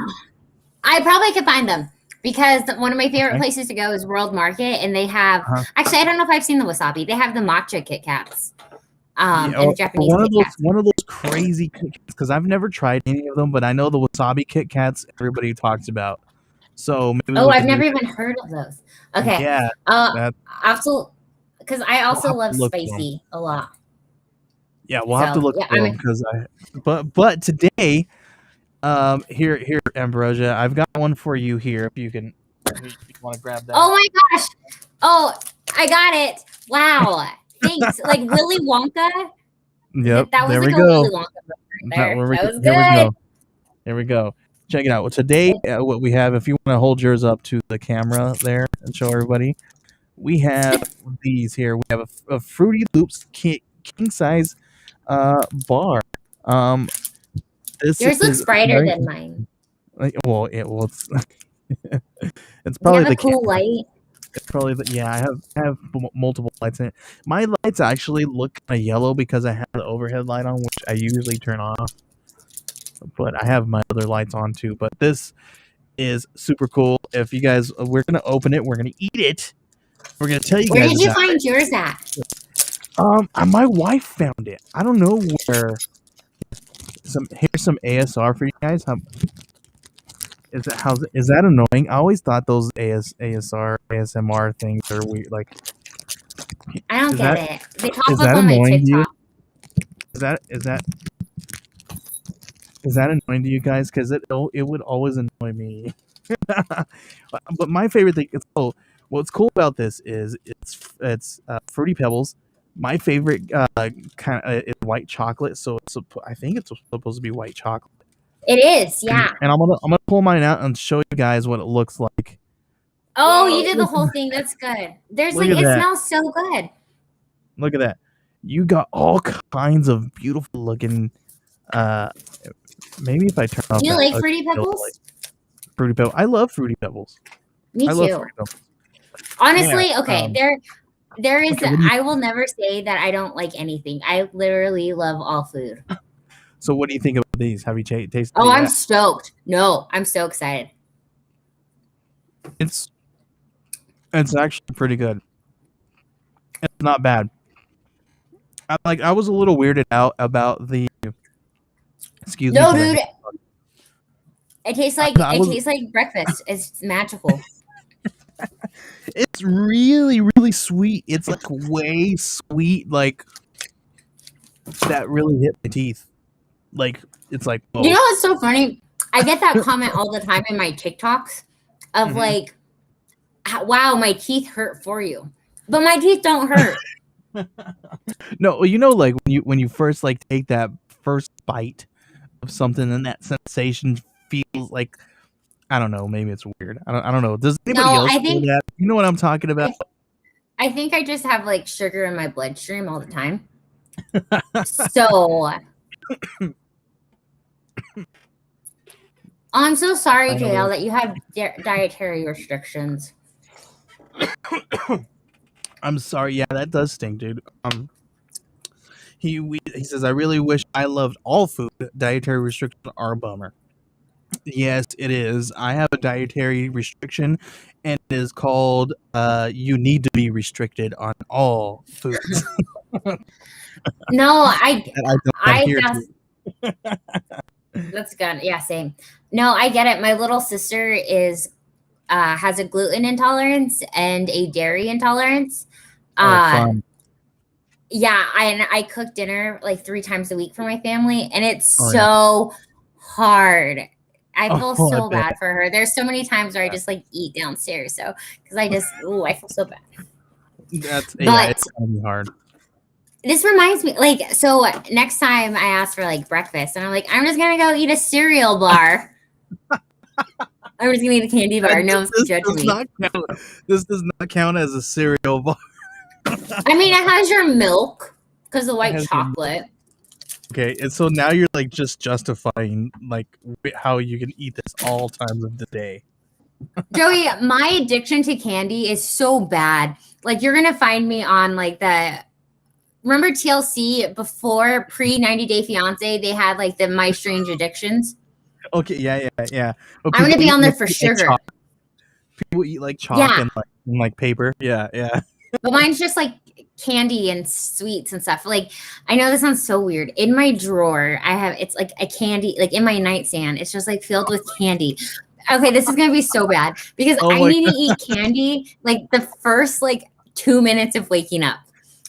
I probably could find them because one of my favorite places to go is World Market, and they have actually, I don't know if I've seen the wasabi. They have the matcha Kit Kats. and a Japanese Kit Kat. One of those crazy Kit Kats, because I've never tried any of them, but I know the wasabi Kit Kats everybody talks about. So maybe I've never even heard of those. Okay. Yeah. Also, because I also love look spicy a lot. Yeah, we'll have to look for them because but today, here, Ambrosia, I've got one for you here. If you want to grab that. Oh my gosh! Oh, I got it! Wow, thanks. Like Willy Wonka. Yep. That was there like we a go. Willy Wonka right there. That was good. Here we go. Check it out. Well, today, what we have, if you want to hold yours up to the camera there and show everybody, we have these here. We have a Fruity Loops king size bar. Yours looks brighter than mine. Well, it's it's probably the cool light. It's probably I have multiple lights in it. My lights actually look kind of yellow because I have the overhead light on, which I usually turn off. But I have my other lights on too. But this is super cool. If you guys, we're gonna open it. We're gonna eat it. We're gonna tell you guys. Where did you find yours at? My wife found it. I don't know where. Here's some ASR for you guys. Is that annoying? I always thought those ASMR things are weird. Like, I don't get it. They pop up on my TikTok. Is that annoying to you guys? Because it would always annoy me. But my favorite thing is what's cool about this is it's Fruity Pebbles. My favorite kind of is white chocolate. So I think it's supposed to be white chocolate. It is, yeah. And I'm gonna pull mine out and show you guys what it looks like. Oh, you did the whole thing. That's good. There's it smells so good. Look at that. You got all kinds of beautiful looking. Maybe if I turn off. Do you like Fruity Pebbles? Fruity Pebbles. I love Fruity Pebbles. Me too. Love Fruity Pebbles. Honestly, okay. There is. I will never say that I don't like anything. I literally love all food. So what do you think about these? Have you tasted? Oh, I'm stoked. No, I'm so excited. It's actually pretty good. It's not bad. I was a little weirded out about the. Excuse me. No, dude. It tastes like breakfast. It's magical. It's really, really sweet. It's like way sweet, like that really hit my teeth. Like it's like you know what's so funny? I get that comment all the time in my TikToks of like, "Wow, my teeth hurt for you," but my teeth don't hurt. No, you know, like when you first like take that first bite of something, and that sensation feels like, I don't know, maybe it's weird. I don't know. Does anybody else feel that? You know what I'm talking about? I think I just have like sugar in my bloodstream all the time. So I'm so sorry, JL, that you have dietary restrictions. I'm sorry. Yeah, that does stink, dude. He says, I really wish I loved all food. Dietary restrictions are a bummer. Yes, it is. I have a dietary restriction, and it is called you need to be restricted on all foods. No, that's good. Yeah, same. No, I get it. My little sister has a gluten intolerance and a dairy intolerance. Fun. Yeah, I cook dinner like 3 times a week for my family, and it's so hard. I feel so bad for her. There's so many times where I just like eat downstairs. So because I feel so bad. It's gonna be hard. This reminds me, like, so next time I ask for like breakfast, and I'm like, I'm just gonna go eat a cereal bar. I'm just gonna eat a candy bar. No one's gonna judge me. This does not count as a cereal bar. I mean, it has your milk because of white chocolate. Okay, and so now you're like just justifying like how you can eat this all times of the day. Joey, my addiction to candy is so bad. Like you're gonna find me on like remember TLC before pre 90 Day Fiance? They had like the My Strange Addictions. Okay, yeah. I'm gonna be on there for sugar. People eat like chalk and like paper. Yeah. But mine's just like like candy and sweets and stuff. Like, I know this sounds so weird. In my drawer, it's like a candy, like in my nightstand, it's just like filled with candy. Okay, this is gonna be so bad because Oh I my need to eat candy like the first like 2 minutes of waking up.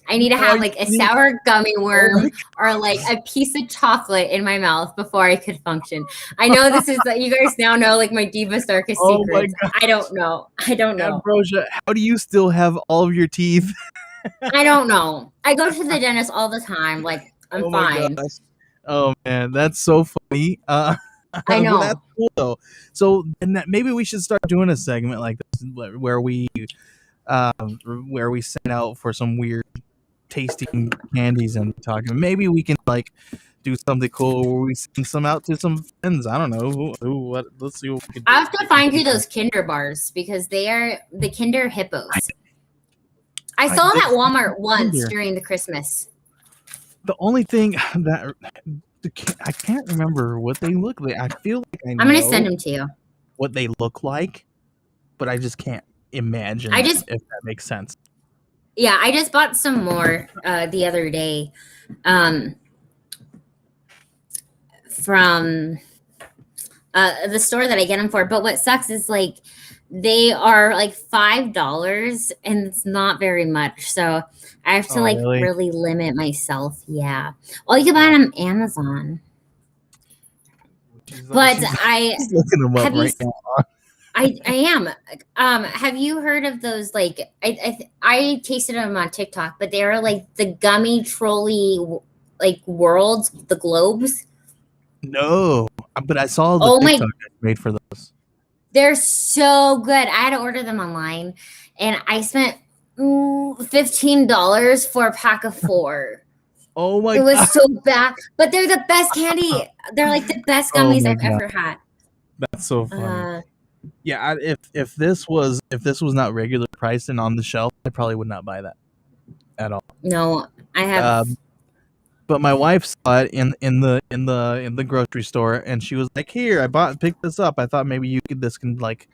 I need to have like a sour gummy worm or like a piece of chocolate in my mouth before I could function. I know this is you guys now know like my deepest, darkest secrets. I don't know. Ambrosia, how do you still have all of your teeth? I don't know. I go to the dentist all the time. Like, I'm fine. Gosh. Oh man, that's so funny. I know. Well, that's cool though. So and maybe we should start doing a segment like this where we send out for some weird tasting candies and talking. Maybe we can like do something cool where we send some out to some friends. I don't know what. Let's see what we can do. I have to find you those Kinder bars because they are the Kinder Hippos. I saw them at Walmart once during the Christmas. The only thing that I can't remember what they look like. I feel like I know I'm gonna send them to you. What they look like, but I just can't imagine if that makes sense. Yeah, I just bought some more the other day from the store that I get them for. But what sucks is like they are like $5 and it's not very much. So I have to really limit myself. Yeah. Well, you can buy it on Amazon. But I looking them up right now. I am. Have you heard of those? Like, I tasted them on TikTok, but they are like the gummy trolley, like worlds, the globes. No, but I saw the TikTok made for those. They're so good. I had to order them online, and I spent $15 for a pack of 4. Oh my! It was so bad, but they're the best candy. They're like the best gummies I've ever had. That's so funny. Yeah, if this was not regular price and on the shelf, I probably would not buy that at all. No, I have. But my wife saw it in the grocery store, and she was like, "Here, picked this up. I thought maybe this can like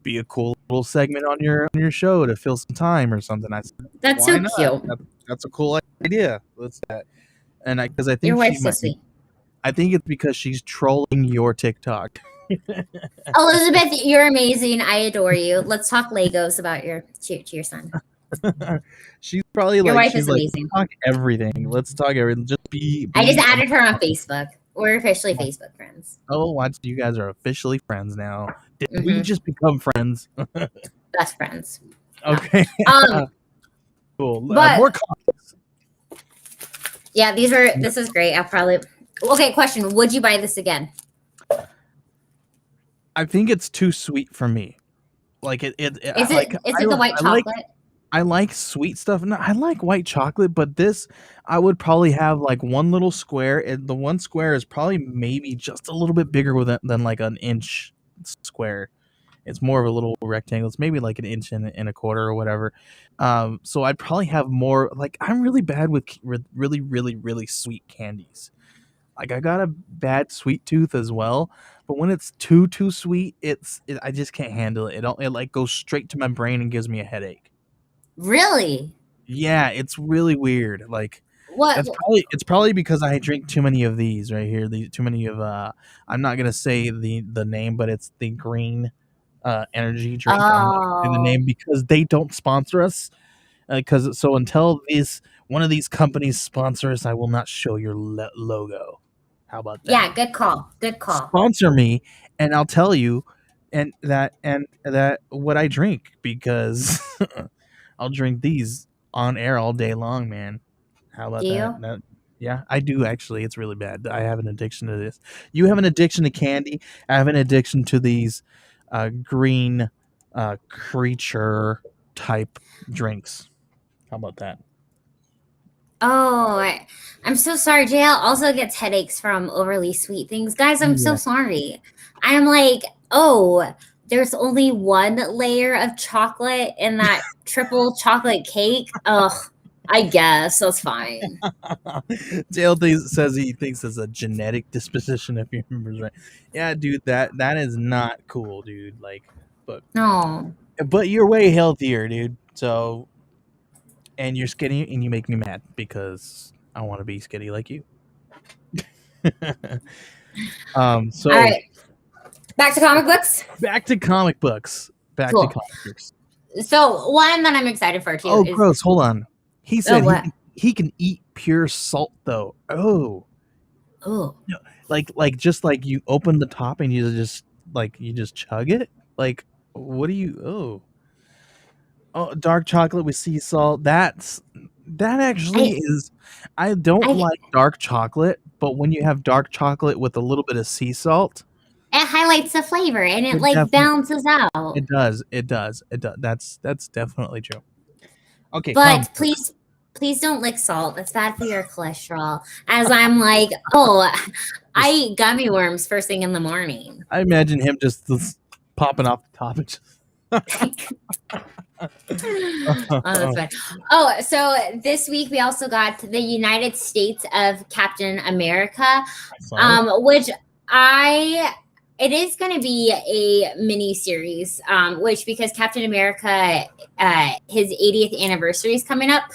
be a cool little segment on your show to fill some time or something." I said, "That's so cute. That's a cool idea. Let's that." And because I think your wife's so sweet. I think it's because she's trolling your TikTok. Elizabeth, you're amazing. I adore you. Let's talk Legos about your son. She's probably your wife is amazing. Talk everything. Let's talk everything. Just be I just added her on Facebook. We're officially Facebook friends. Oh, watch! You guys are officially friends now. Did we just become friends? Best friends. Okay. Cool. But, more comments. Yeah, this is great. I'll probably. Okay, question. Would you buy this again? I think it's too sweet for me. Like is it the white chocolate? I like sweet stuff. No, I like white chocolate, but this I would probably have like one little square. And the one square is probably maybe just a little bit bigger than like an inch square. It's more of a little rectangle. It's maybe like an inch and a quarter or whatever. So I'd probably have more. Like I'm really bad with really, really, really sweet candies. Like I got a bad sweet tooth as well, but when it's too sweet, I just can't handle it. It like goes straight to my brain and gives me a headache. Really? Yeah, it's really weird. Like what? It's probably because I drink too many of these right here. Too many of I'm not gonna say the name, but it's the green energy drink. I'm not gonna say the name because they don't sponsor us. So until one of these companies sponsor us, I will not show your logo. How about that? Yeah, good call. Good call. Sponsor me, and I'll tell you, and that what I drink because I'll drink these on air all day long, man. How about that? Yeah, I do actually. It's really bad. I have an addiction to this. You have an addiction to candy. I have an addiction to these green creature type drinks. How about that? Oh, I'm so sorry. JL also gets headaches from overly sweet things. Guys, I'm so sorry. I'm like, oh, there's only one layer of chocolate in that triple chocolate cake. Ugh, I guess that's fine. JL says he thinks it's a genetic disposition, if he remembers right. Yeah, dude, that is not cool, dude. Like, but no. But you're way healthier, dude. So. and you're skinny, and you make me mad because I want to be skinny like you. So all right, back to comic books. Back to comic books. So one that I'm excited for too. Oh, is, gross! Hold on. He said what? he can eat pure salt though. Oh, no, like just like you open the top and you just chug it. Like, what do you? Oh, dark chocolate with sea salt. That actually is. I don't like dark chocolate, but when you have dark chocolate with a little bit of sea salt, it highlights the flavor and it like balances out. It does. That's definitely true. Okay, but please don't lick salt. That's bad for your cholesterol. As I'm like, I eat gummy worms first thing in the morning. I imagine him just popping off the top. That's fun. Oh, so this week we also got the United States of Captain America, which it is going to be a mini series, which because Captain America, his 80th anniversary is coming up.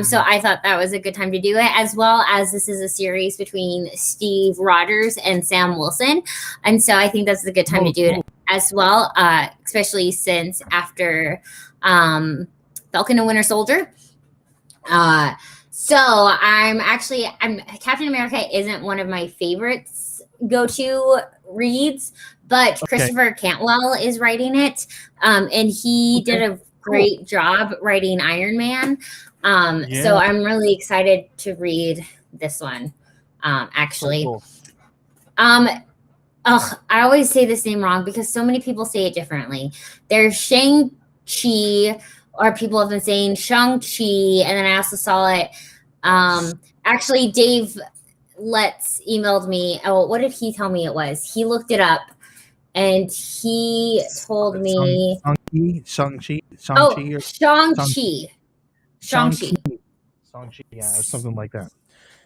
So I thought that was a good time to do it, as well as this is a series between Steve Rogers and Sam Wilson. And so I think that's a good time to do it as well, especially since after Falcon and Winter Soldier. So I'm Captain America isn't one of my favorites go-to reads, but Christopher Cantwell is writing it, and he did a great job writing Iron Man. So I'm really excited to read this one. Actually, I always say this name wrong because so many people say it differently. There's Shang-Chi, or people have been saying Shang-Chi, and then I also saw it. Actually, Dave Letts emailed me. Oh, what did he tell me it was? He looked it up, and he told me Shang-Chi. Shang-Chi. Yeah, or something like that.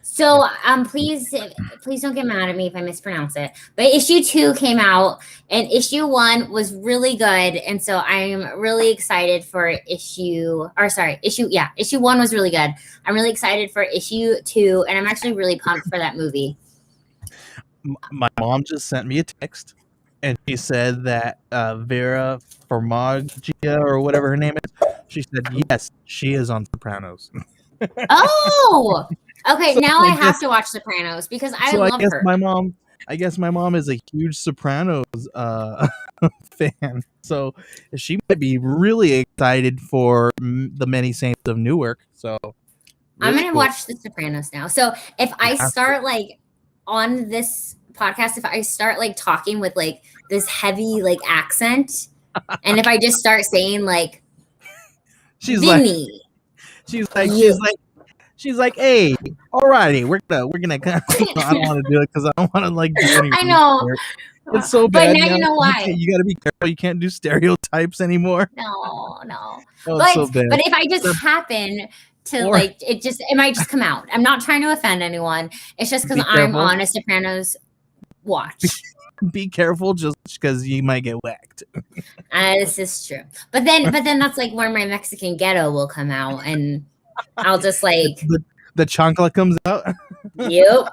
So please don't get mad at me if I mispronounce it. But issue 2 came out, and issue 1 was really good, and so I'm really excited for issue 1 was really good. I'm really excited for issue 2, and I'm actually really pumped for that movie. My mom just sent me a text, and she said that Vera Farmiga, or whatever her name is, she said yes, she is on Sopranos. Oh, okay. So now I have to watch Sopranos because I love her. I guess my mom is a huge Sopranos fan, so she might be really excited for the Many Saints of Newark. So I'm gonna watch the Sopranos now. So if I start like on this podcast, if I start like talking with like this heavy like accent, and if I just start saying like, Vinny. She's like, hey, alrighty, we're gonna. I don't want to do it because I don't want to like do anything. I know. It's so bad. But now you know why. You got to be careful. You can't do stereotypes anymore. No. Oh, But if I just happen to it might just come out. I'm not trying to offend anyone. It's just because I'm on a Sopranos watch. Be careful, just because you might get whacked. This is true. But then that's like where my Mexican ghetto will come out, and I'll just like the chancla comes out. Yep.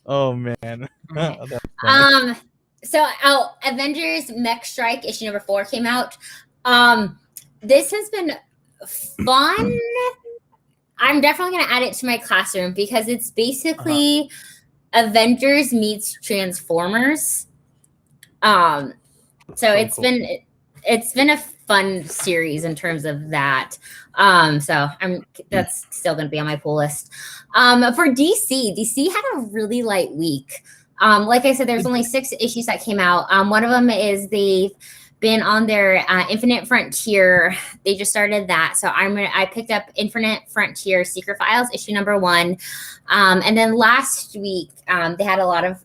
Oh man. So Avengers Mech Strike issue number 4 came out. This has been fun. I'm definitely gonna add it to my classroom because it's basically Avengers meets Transformers. So it's been a fun series in terms of that. So that's still going to be on my pull list. For DC had a really light week. Like I said, there's only 6 issues that came out. One of them is they've been on their Infinite Frontier. They just started that. So I picked up Infinite Frontier Secret Files issue number 1. And then last week, they had a lot of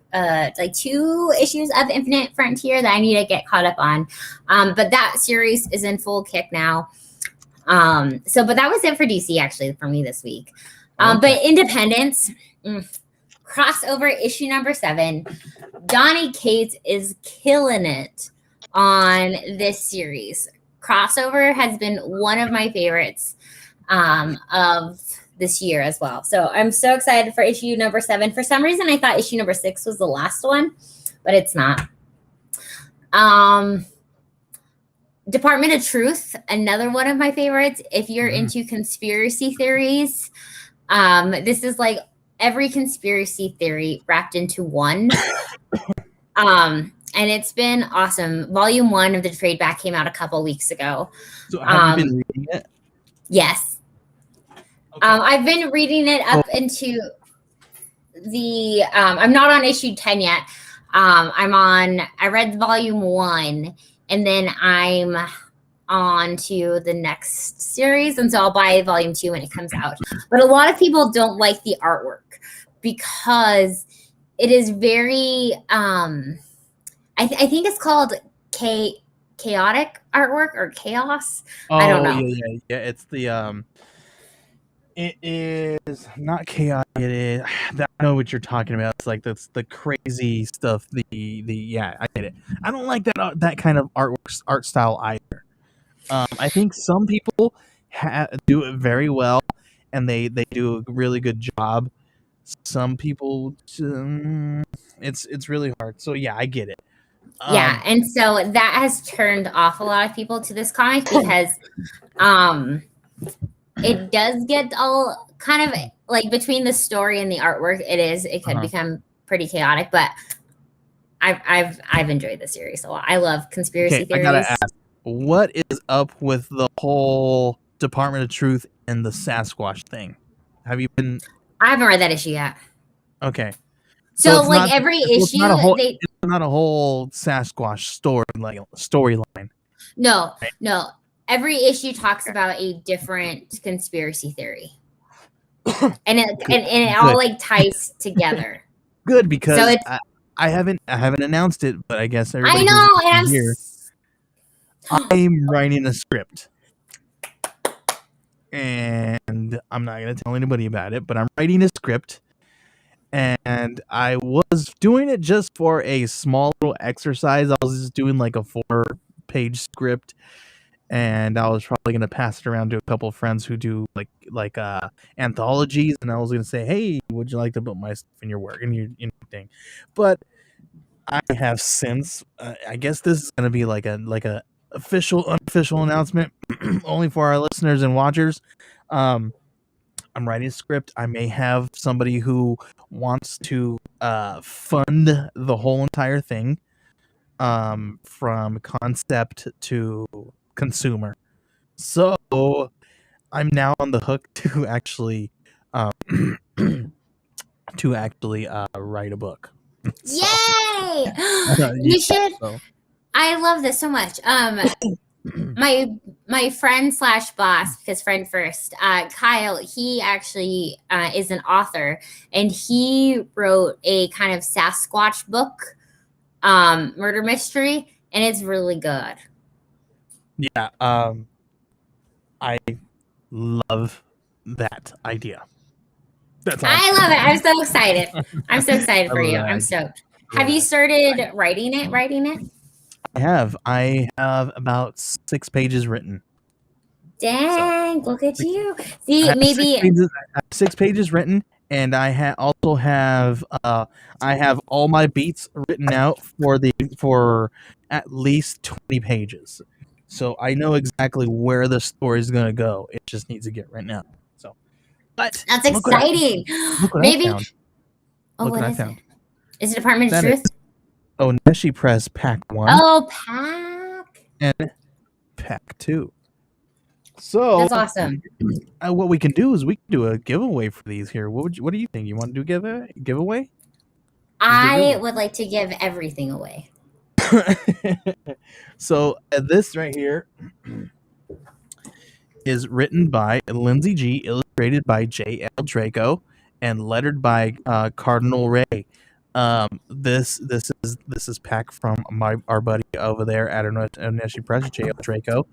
2 issues of Infinite Frontier that I need to get caught up on. But that series is in full kick now. But that was it for DC actually for me this week. But Independence, crossover issue number 7, Donny Cates is killing it on this series. Crossover has been one of my favorites. of this year as well. So I'm so excited for issue number 7. For some reason, I thought issue number 6 was the last one, but it's not. Department of Truth, another one of my favorites. If you're into conspiracy theories, this is like every conspiracy theory wrapped into one. And it's been awesome. Volume 1 of the trade back came out a couple weeks ago. So have you been reading it? Yes. Okay. I've been reading it up into the, I'm not on issue 10 yet. I read volume 1, and then I'm on to the next series. And so I'll buy volume 2 when it comes out. But a lot of people don't like the artwork because it is very, I think it's called chaotic artwork or chaos. I don't know. Yeah. It's the it is not chaotic. It is. I know what you're talking about. It's like that's the crazy stuff. Yeah, I get it. I don't like that kind of art style either. I think some people do it very well, and they do a really good job. Some people, it's really hard. So yeah, I get it. Yeah, and so that has turned off a lot of people to this comic because it does get all kind of like between the story and the artwork, it can become pretty chaotic, but I've enjoyed the series a lot. I love conspiracy theories. I gotta ask, what is up with the whole Department of Truth and the Sasquatch thing? I haven't read that issue yet. Okay. So like every issue, it's not a whole Sasquatch storyline. No, right? No. Every issue talks about a different conspiracy theory, and it all like ties together. Good, because so I haven't announced it, but I guess everybody. I know, and here. I'm writing a script, and I'm not going to tell anybody about it. But I'm writing a script. And I was doing it just for a small little exercise. I was just doing like a 4-page script, and I was probably going to pass it around to a couple of friends who do like anthologies, and I was going to say, hey, would you like to put my stuff in your work and your thing? But I have since, I guess this is going to be like a unofficial announcement only for our listeners and watchers. I'm writing a script. I may have somebody who wants to fund the whole entire thing, from concept to consumer. So I'm now on the hook to actually write a book. So, yay! You should. So. I love this so much. My friend / boss, because friend first, Kyle, he actually is an author, and he wrote a kind of Sasquatch book, murder mystery, and it's really good. Yeah, I love that idea. That's awesome. I love it. I'm so excited. I'm so excited for you. I'm stoked. Yeah. Have you started writing it? I have about 6 pages written. Dang, so, look at you. See, maybe 6 pages written, and I also have all my beats written out for at least 20 pages. So I know exactly where the story is going to go. It just needs to get written out. So, but that's exciting. Look what maybe. I found. Look what I found. Is it Department of Truth? Neshi Press Pack 1. Oh, Pack. And Pack 2. So that's awesome. What we can do is we can do a giveaway for these here. What do you think? You want to do a giveaway? I would like to give everything away. So this right here is written by Lindsay G, illustrated by J.L. Draco, and lettered by Cardinal Ray. This is Pack from our buddy over there at Neshi Press, J.L. Draco.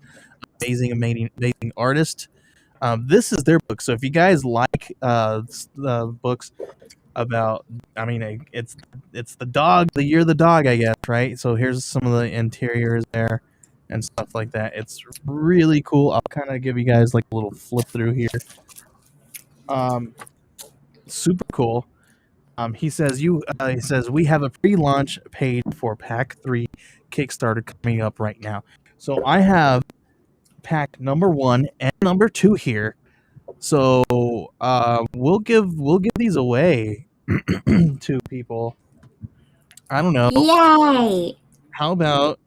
Amazing artist. This is their book. So if you guys like books about, I mean, it's the dog, the year of the dog, I guess, right? So here's some of the interiors there, and stuff like that. It's really cool. I'll kind of give you guys like a little flip through here. Super cool. He says we have a pre-launch page for Pack 3 Kickstarter coming up right now. So I have pack number 1 and number 2 here. So we'll give these away to people. I don't know. Yay! How about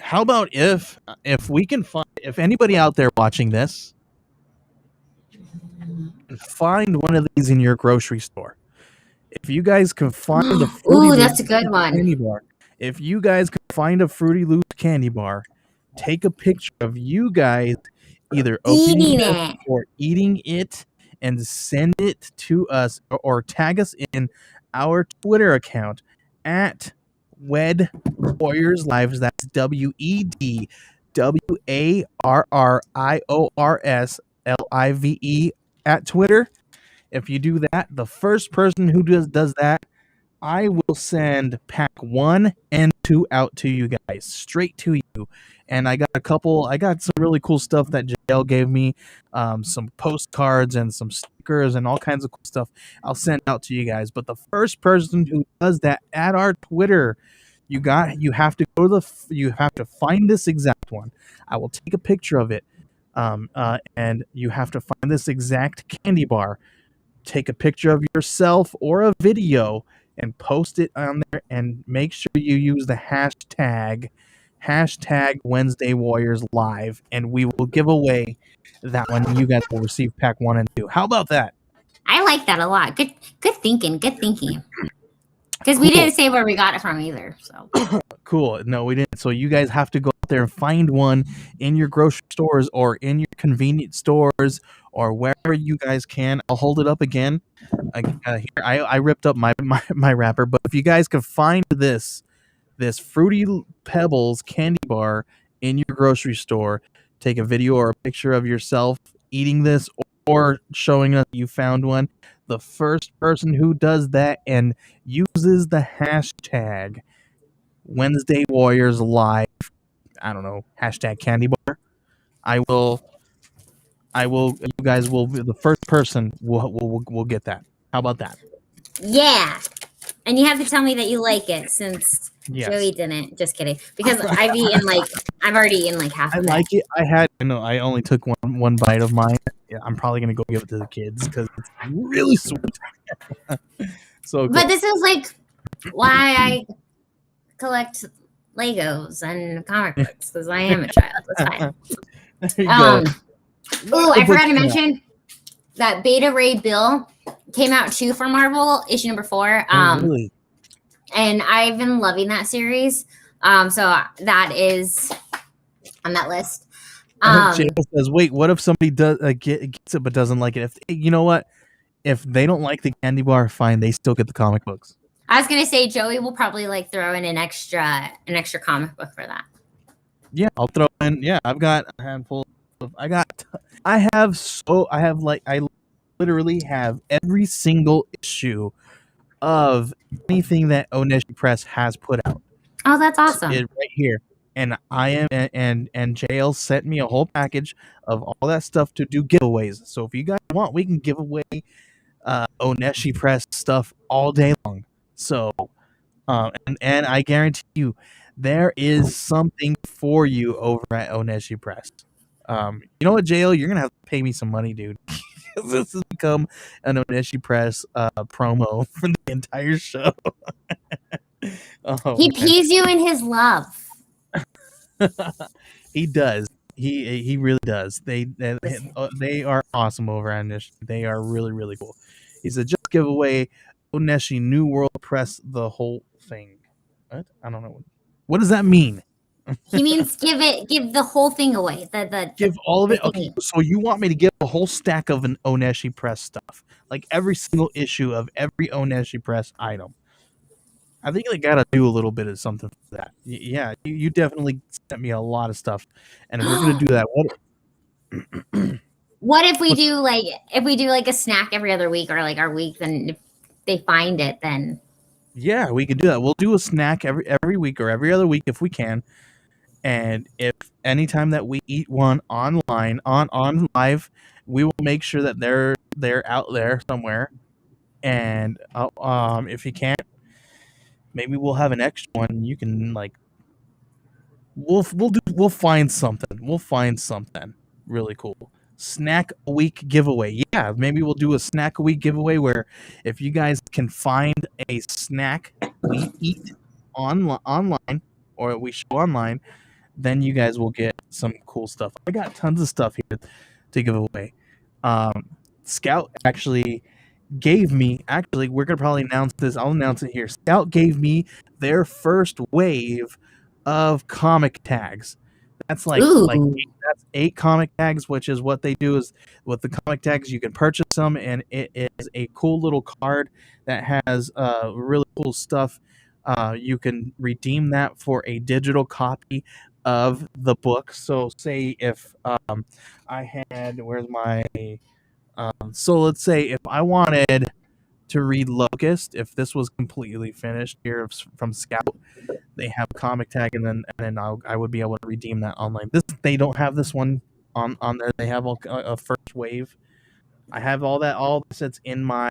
if we can find, if anybody out there watching this can find one of these in your grocery store. If you guys can find a Fruity Ooh, that's a Loops good one. candy bar. If you guys can find a Fruity Loops candy bar, take a picture of you guys either opening it or eating it and send it to us, or tag us in our Twitter account at Wed Warriors Lives. That's WEDWARRIORSLIVE at Twitter. If you do that, the first person who does that, I will send pack 1 and 2 out to you guys, straight to you. And I got some really cool stuff that JL gave me, some postcards and some stickers and all kinds of cool stuff I'll send out to you guys. But the first person who does that at our Twitter, you have to find this exact one. I will take a picture of it, and you have to find this exact candy bar. Take a picture of yourself or a video and post it on there, and make sure you use the hashtag Wednesday Warriors Live, and we will give away that one. You guys will receive pack 1 and 2. How about that? I like that a lot. Good thinking. Because we didn't say where we got it from either. So cool. No, we didn't. So you guys have to go out there and find one in your grocery stores or in your convenience stores or wherever you guys can. I'll hold it up again. Here, I ripped up my wrapper, but if you guys can find this Fruity Pebbles candy bar in your grocery store, take a video or a picture of yourself eating this or showing us you found one. The first person who does that and uses the hashtag Wednesday Warriors Live, I don't know, hashtag candy bar, you guys will be the first person will get that. How about that? Yeah. And you have to tell me that you like it, since Joey didn't. Just kidding. Because I've already eaten like half of it. I like it. I only took one bite of mine. Yeah, I'm probably going to go give it to the kids because it's really sweet. So cool. But this is like why I collect Legos and comic books, because I am a child. That's fine. There you go. Oh, I forgot to mention that Beta Ray Bill came out too for Marvel, issue number 4. Really? And I've been loving that series. So that is on that list. Jacob says, "Wait, what if somebody gets it but doesn't like it? You know what? If they don't like the candy bar, fine. They still get the comic books." I was gonna say Joey will probably throw in an extra comic book for that. Yeah, I'll throw in. Yeah, I've got a handful of. I literally have every single issue of anything that Oneshi Press has put out. Oh, that's awesome! Right here, and I am and JL sent me a whole package of all that stuff to do giveaways. So if you guys want, we can give away Oneshi Press stuff all day long. So, and I guarantee you, there is something for you over at Oneshi Press. You know what, JL, you're gonna have to pay me some money, dude. This has become an Oneshi Press promo for the entire show. He pays you in his love. He does. He really does. They are awesome over at Oneshi. They are really, really cool. He said, just give away Oneshi New World Press the whole thing. What? I don't know. What does that mean? He means give the whole thing away. Give all of it. Okay, so you want me to give a whole stack of an Oneshi Press stuff, like every single issue of every Oneshi Press item. I think they gotta do a little bit of something for that. Yeah, you definitely sent me a lot of stuff, and if we're gonna do that, what if we do like a snack every other week, or like our week? Then if they find it, then yeah, we could do that. We'll do a snack every week or every other week if we can. And if anytime that we eat one online on live, we will make sure that they're out there somewhere. And if you can't, maybe we'll have an extra one. You can like we'll find something. We'll find something really cool. Snack a week giveaway. Yeah, maybe we'll do a snack a week giveaway where if you guys can find a snack we eat online or we show online, then you guys will get some cool stuff. I got tons of stuff here to give away. Scout actually gave me, actually, we're going to probably announce this. I'll announce it here. Scout gave me their first wave of comic tags. That's that's 8 comic tags, which is what they do is with the comic tags, you can purchase them, and it is a cool little card that has really cool stuff. You can redeem that for a digital copy of the book. So say if I had, where's my so let's say if I wanted to read Locust, if this was completely finished here from Scout, they have a comic tag, and then I would be able to redeem that online. They don't have this one on there. They have a first wave. I have all this that's in my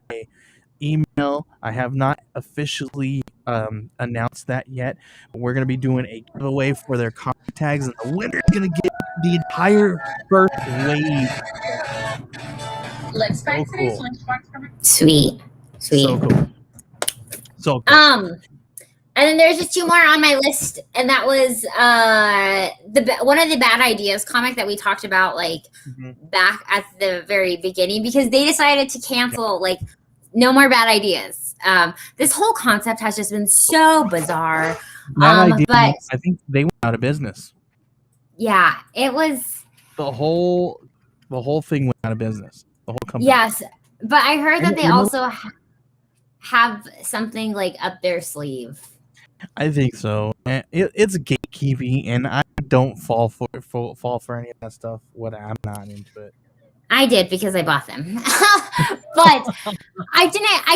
email. I have not officially announced that yet. But we're gonna be doing a giveaway for their comic tags, and the winner is gonna get the entire first wave. Let's find today's lunchbox. Sweet. So cool. So cool. And then there's just 2 more on my list, and that was one of the Bad Ideas comic that we talked about back at the very beginning, because they decided to cancel no more Bad Ideas. This whole concept has just been so bizarre. But I think they went out of business. Yeah, it was the whole thing went out of business. The whole company. Yes, but I heard that they also have something up their sleeve. I think so. It's gatekeeping, and I don't fall for any of that stuff. I'm not into it. I did because I bought them, but I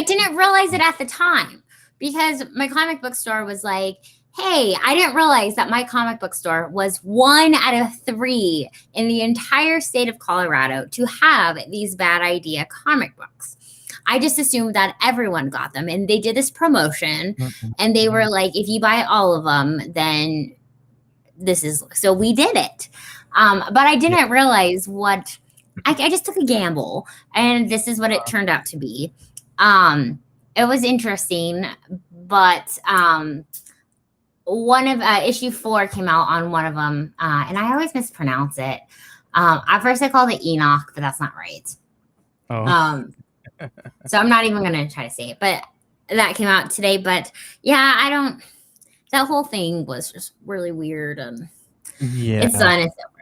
didn't realize it at the time, because my comic book store was like, "Hey, I didn't realize that my comic book store was 1 out of 3 in the entire state of Colorado to have these Bad Idea comic books. I just assumed that everyone got them, and they did this promotion, and they were like, if you buy all of them, then this is." So we did it, but I didn't realize what. I just took a gamble, and this is what it turned out to be. It was interesting, but one of issue 4 came out on one of them, and I always mispronounce it. At first I called it Enoch, but that's not right. So I'm not even gonna try to say it, but that came out today. But yeah, that whole thing was just really weird, and it's done, it's over.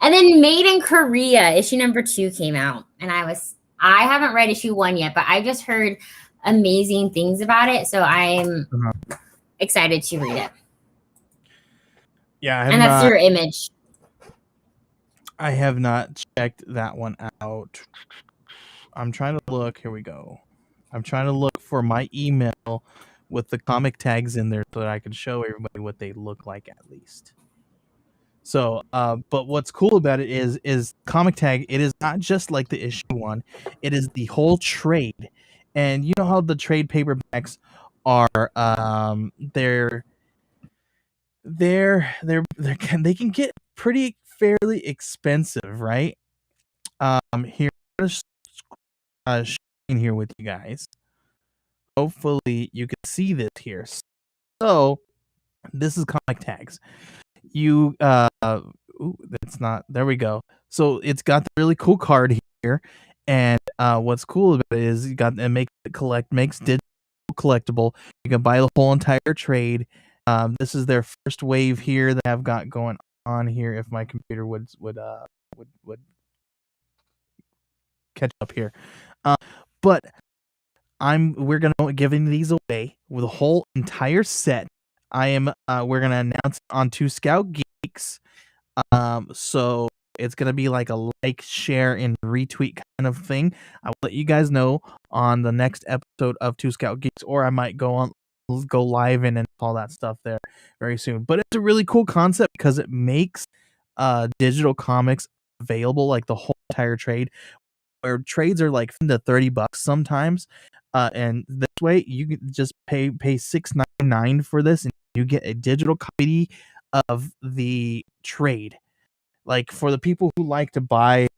And then Made in Korea issue number 2 came out, and I haven't read issue 1 yet, but I just heard amazing things about it, so I'm excited to read it. Yeah, and that's your Image. I have not checked that one out. I'm trying to look. Here we go. I'm trying to look for my email with the comic tags in there so that I can show everybody what they look like at least. So, but what's cool about it is comic tag. It is not just like the issue 1. It is the whole trade. And you know how the trade paperbacks are, they can get pretty fairly expensive, right? Here, sharing here with you guys. Hopefully you can see this here. So this is comic tags. You that's not, there we go. So it's got the really cool card here, and what's cool about it is you got, it makes digital collectible. You can buy the whole entire trade. This is their first wave here that I've got going on here. If my computer would catch up here, but we're gonna giving these away with a whole entire set. We're gonna announce it on 2 Scout Geeks. So it's gonna be like a share, and retweet kind of thing. I will let you guys know on the next episode of 2 Scout Geeks, or I might go on go live and all that stuff there very soon. But it's a really cool concept because it makes digital comics available, like the whole entire trade, where trades are like $30 sometimes. And this way you can just pay $6.99 for this, and you get a digital copy of the trade. Like for the people who like to buy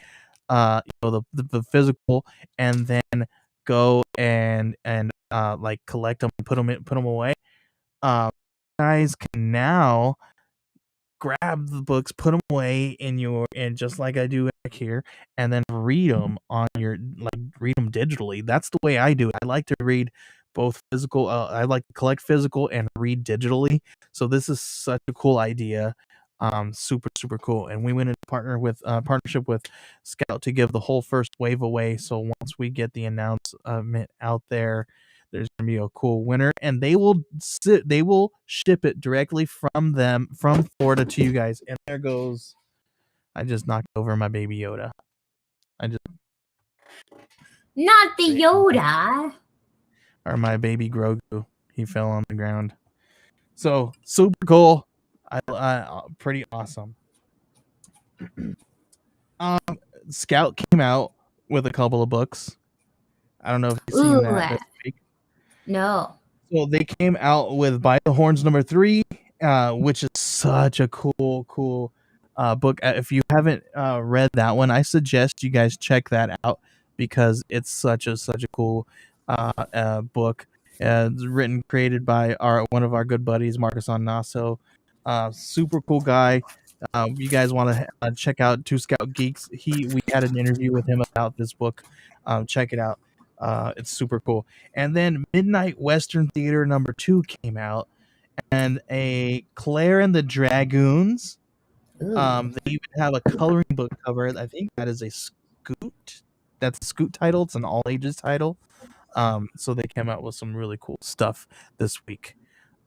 the physical and then go and like collect them and put them away. Guys can now grab the books, put them away in just like I do back here, and then read them read them digitally. That's the way I do it. I like to read both physical. I like to collect physical and read digitally. So this is such a cool idea. Super super cool. And we went into partnership with Scout to give the whole first wave away. So once we get the announcement out there, there's gonna be a cool winner, and they will ship it directly from Florida to you guys. And there goes, I just knocked over my baby Yoda. Not the Yoda. Or my baby Grogu. He fell on the ground. So super cool. Pretty awesome. Scout came out with a couple of books. I don't know if you've seen that this week. No. So they came out with By the Horns #3, which is such a cool book. If you haven't read that one, I suggest you guys check that out because it's such a cool book. It's created by one of our good buddies, Marcus Nasso. Super cool guy. You guys want to check out Two Scout Geeks? We had an interview with him about this book. Check it out. It's super cool. And then Midnight Western Theater #2 came out, and a Claire and the Dragoons. They even have a coloring book cover. I think that is a Scoot. That's a Scoot title. It's an all ages title. So they came out with some really cool stuff this week.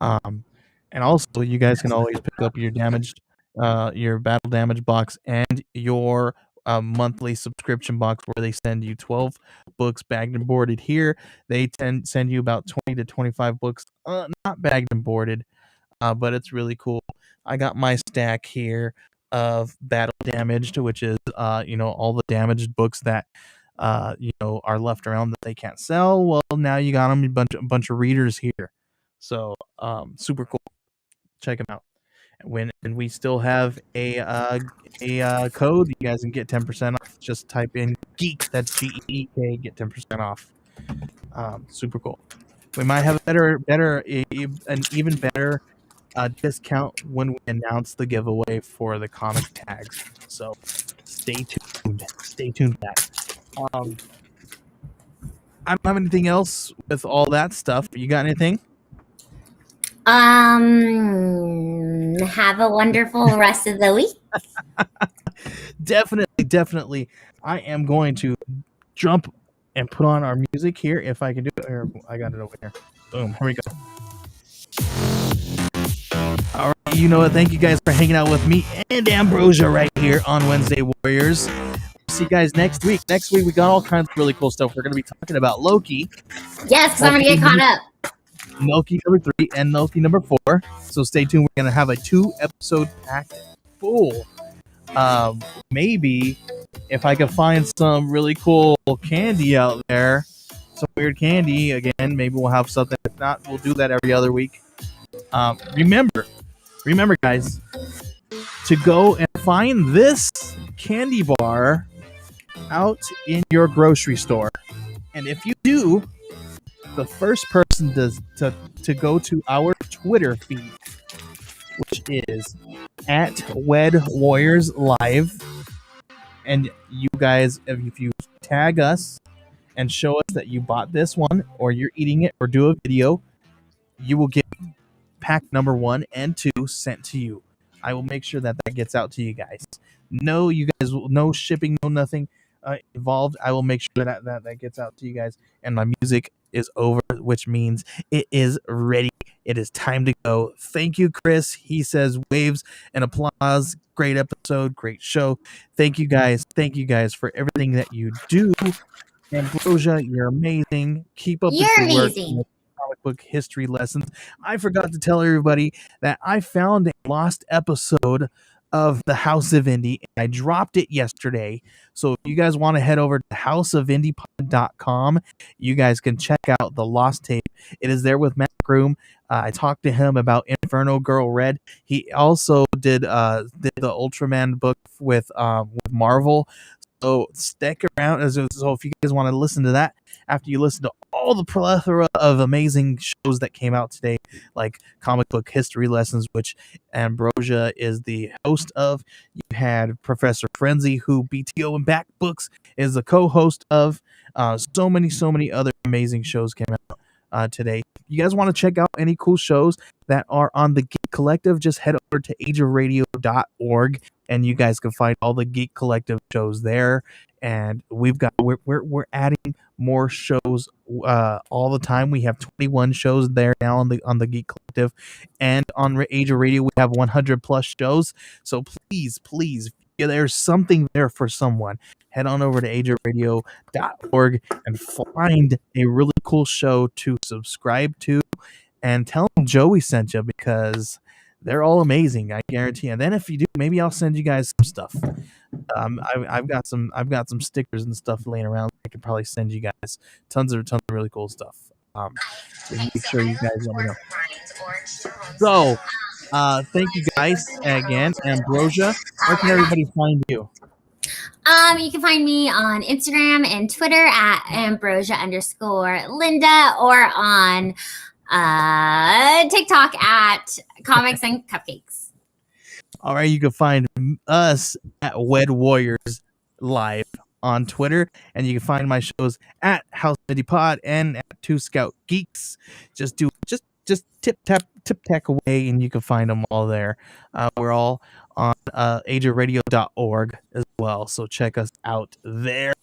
And also you guys can always pick up your battle damage box and your monthly subscription box, where they send you 12 books bagged and boarded. Here they send you about 20 to 25 books not bagged and boarded, but it's really cool. I got my stack here of battle damaged, which is all the damaged books that are left around that they can't sell. Well, now you got them a bunch of readers here, so super cool. Check them out. And we still have a code, you guys can get 10% off. Just type in geek, that's GEEK, get 10% off. Super cool. We might have an even better discount when we announce the giveaway for the comic tags. So stay tuned for that. I don't have anything else with all that stuff. You got anything? Have a wonderful rest of the week. Definitely. I am going to jump and put on our music here if I can do it. Here, I got it over here. Boom. Here we go. All right. You know what? Thank you guys for hanging out with me and Ambrosia right here on Wednesday Warriors. See you guys next week. Next week we got all kinds of really cool stuff. We're going to be talking about Loki. Yes, because I'm going to get caught up. Loki #3 and Loki #4. So stay tuned. We're going to have a 2-episode packed full. Maybe if I can find some really cool candy out there, some weird candy again, maybe we'll have something. If not, we'll do that every other week. Remember guys, to go and find this candy bar out in your grocery store. And if you do, the first person to go to our Twitter feed, which is @WedWarriorsLive, and you guys, if you tag us and show us that you bought this one or you're eating it or do a video, you will get pack number 1 and 2 sent to you. I will make sure that gets out to you guys. No shipping, no nothing involved. I will make sure that gets out to you guys. And my music is over, which means it is ready. It is time to go. Thank you, Chris. He says waves and applause. Great episode, great show. Thank you guys. Thank you guys for everything that you do. Ambrosia, you're amazing. Keep up with your work in the comic book book history lessons. I forgot to tell everybody that I found a lost episode of the House of Indie, and I dropped it yesterday. So if you guys want to head over to houseofindiepod.com, you guys can check out the lost tape. It is there with Matt Groom. I talked to him about Inferno Girl Red. He also did the Ultraman book with Marvel. So stick around. So if you guys want to listen to that after you listen to all the plethora of amazing shows that came out today, like Comic Book History Lessons, which Ambrosia is the host of. You had Professor Frenzy, who BTO and Back Books is the co-host of. So many other amazing shows came out today. You guys want to check out any cool shows that are on the Geek Collective, just head over to ageofradio.org and you guys can find all the Geek Collective shows there. And we're adding more shows all the time. We have 21 shows there now on the Geek Collective, and on Age of Radio we have 100 plus shows. So please, there's something there for someone. Head on over to ageofradio.org and find a really cool show to subscribe to, and tell them Joey sent you, because they're all amazing, I guarantee. And then if you do, maybe I'll send you guys some stuff. I've got some stickers and stuff laying around. I could probably send you guys tons of really cool stuff. So make sure you guys let me know. So, thank you guys again, Ambrosia. Where can everybody find you? You can find me on Instagram and Twitter at Ambrosia_Linda, or on TikTok at Comics and Cupcakes. All right, you can find us at Wed Warriors Live on Twitter, and you can find my shows at House Indie Pod and at Two Scout Geeks. Just tip tack away, and you can find them all there. We're all on ageofradio.org as well, so check us out there.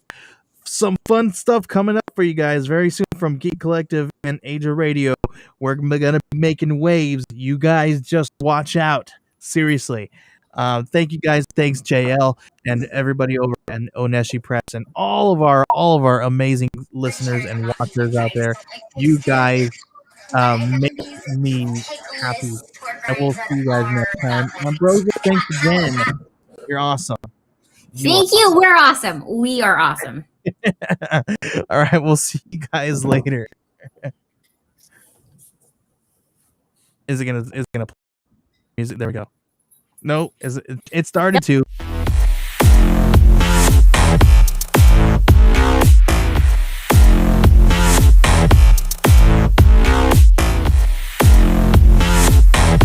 Some fun stuff coming up for you guys very soon from Geek Collective and Age of Radio. We're gonna be making waves. You guys just watch out. Seriously. Thank you guys. Thanks JL and everybody over at Oneshi Press and all of our amazing listeners and watchers out there. You guys make me happy. And we'll see you guys next time. Ambrosia, thanks again. You're awesome. Thank you. We're awesome. We are awesome. All right, we'll see you guys later. Is it gonna play music? There we go. No, it started to.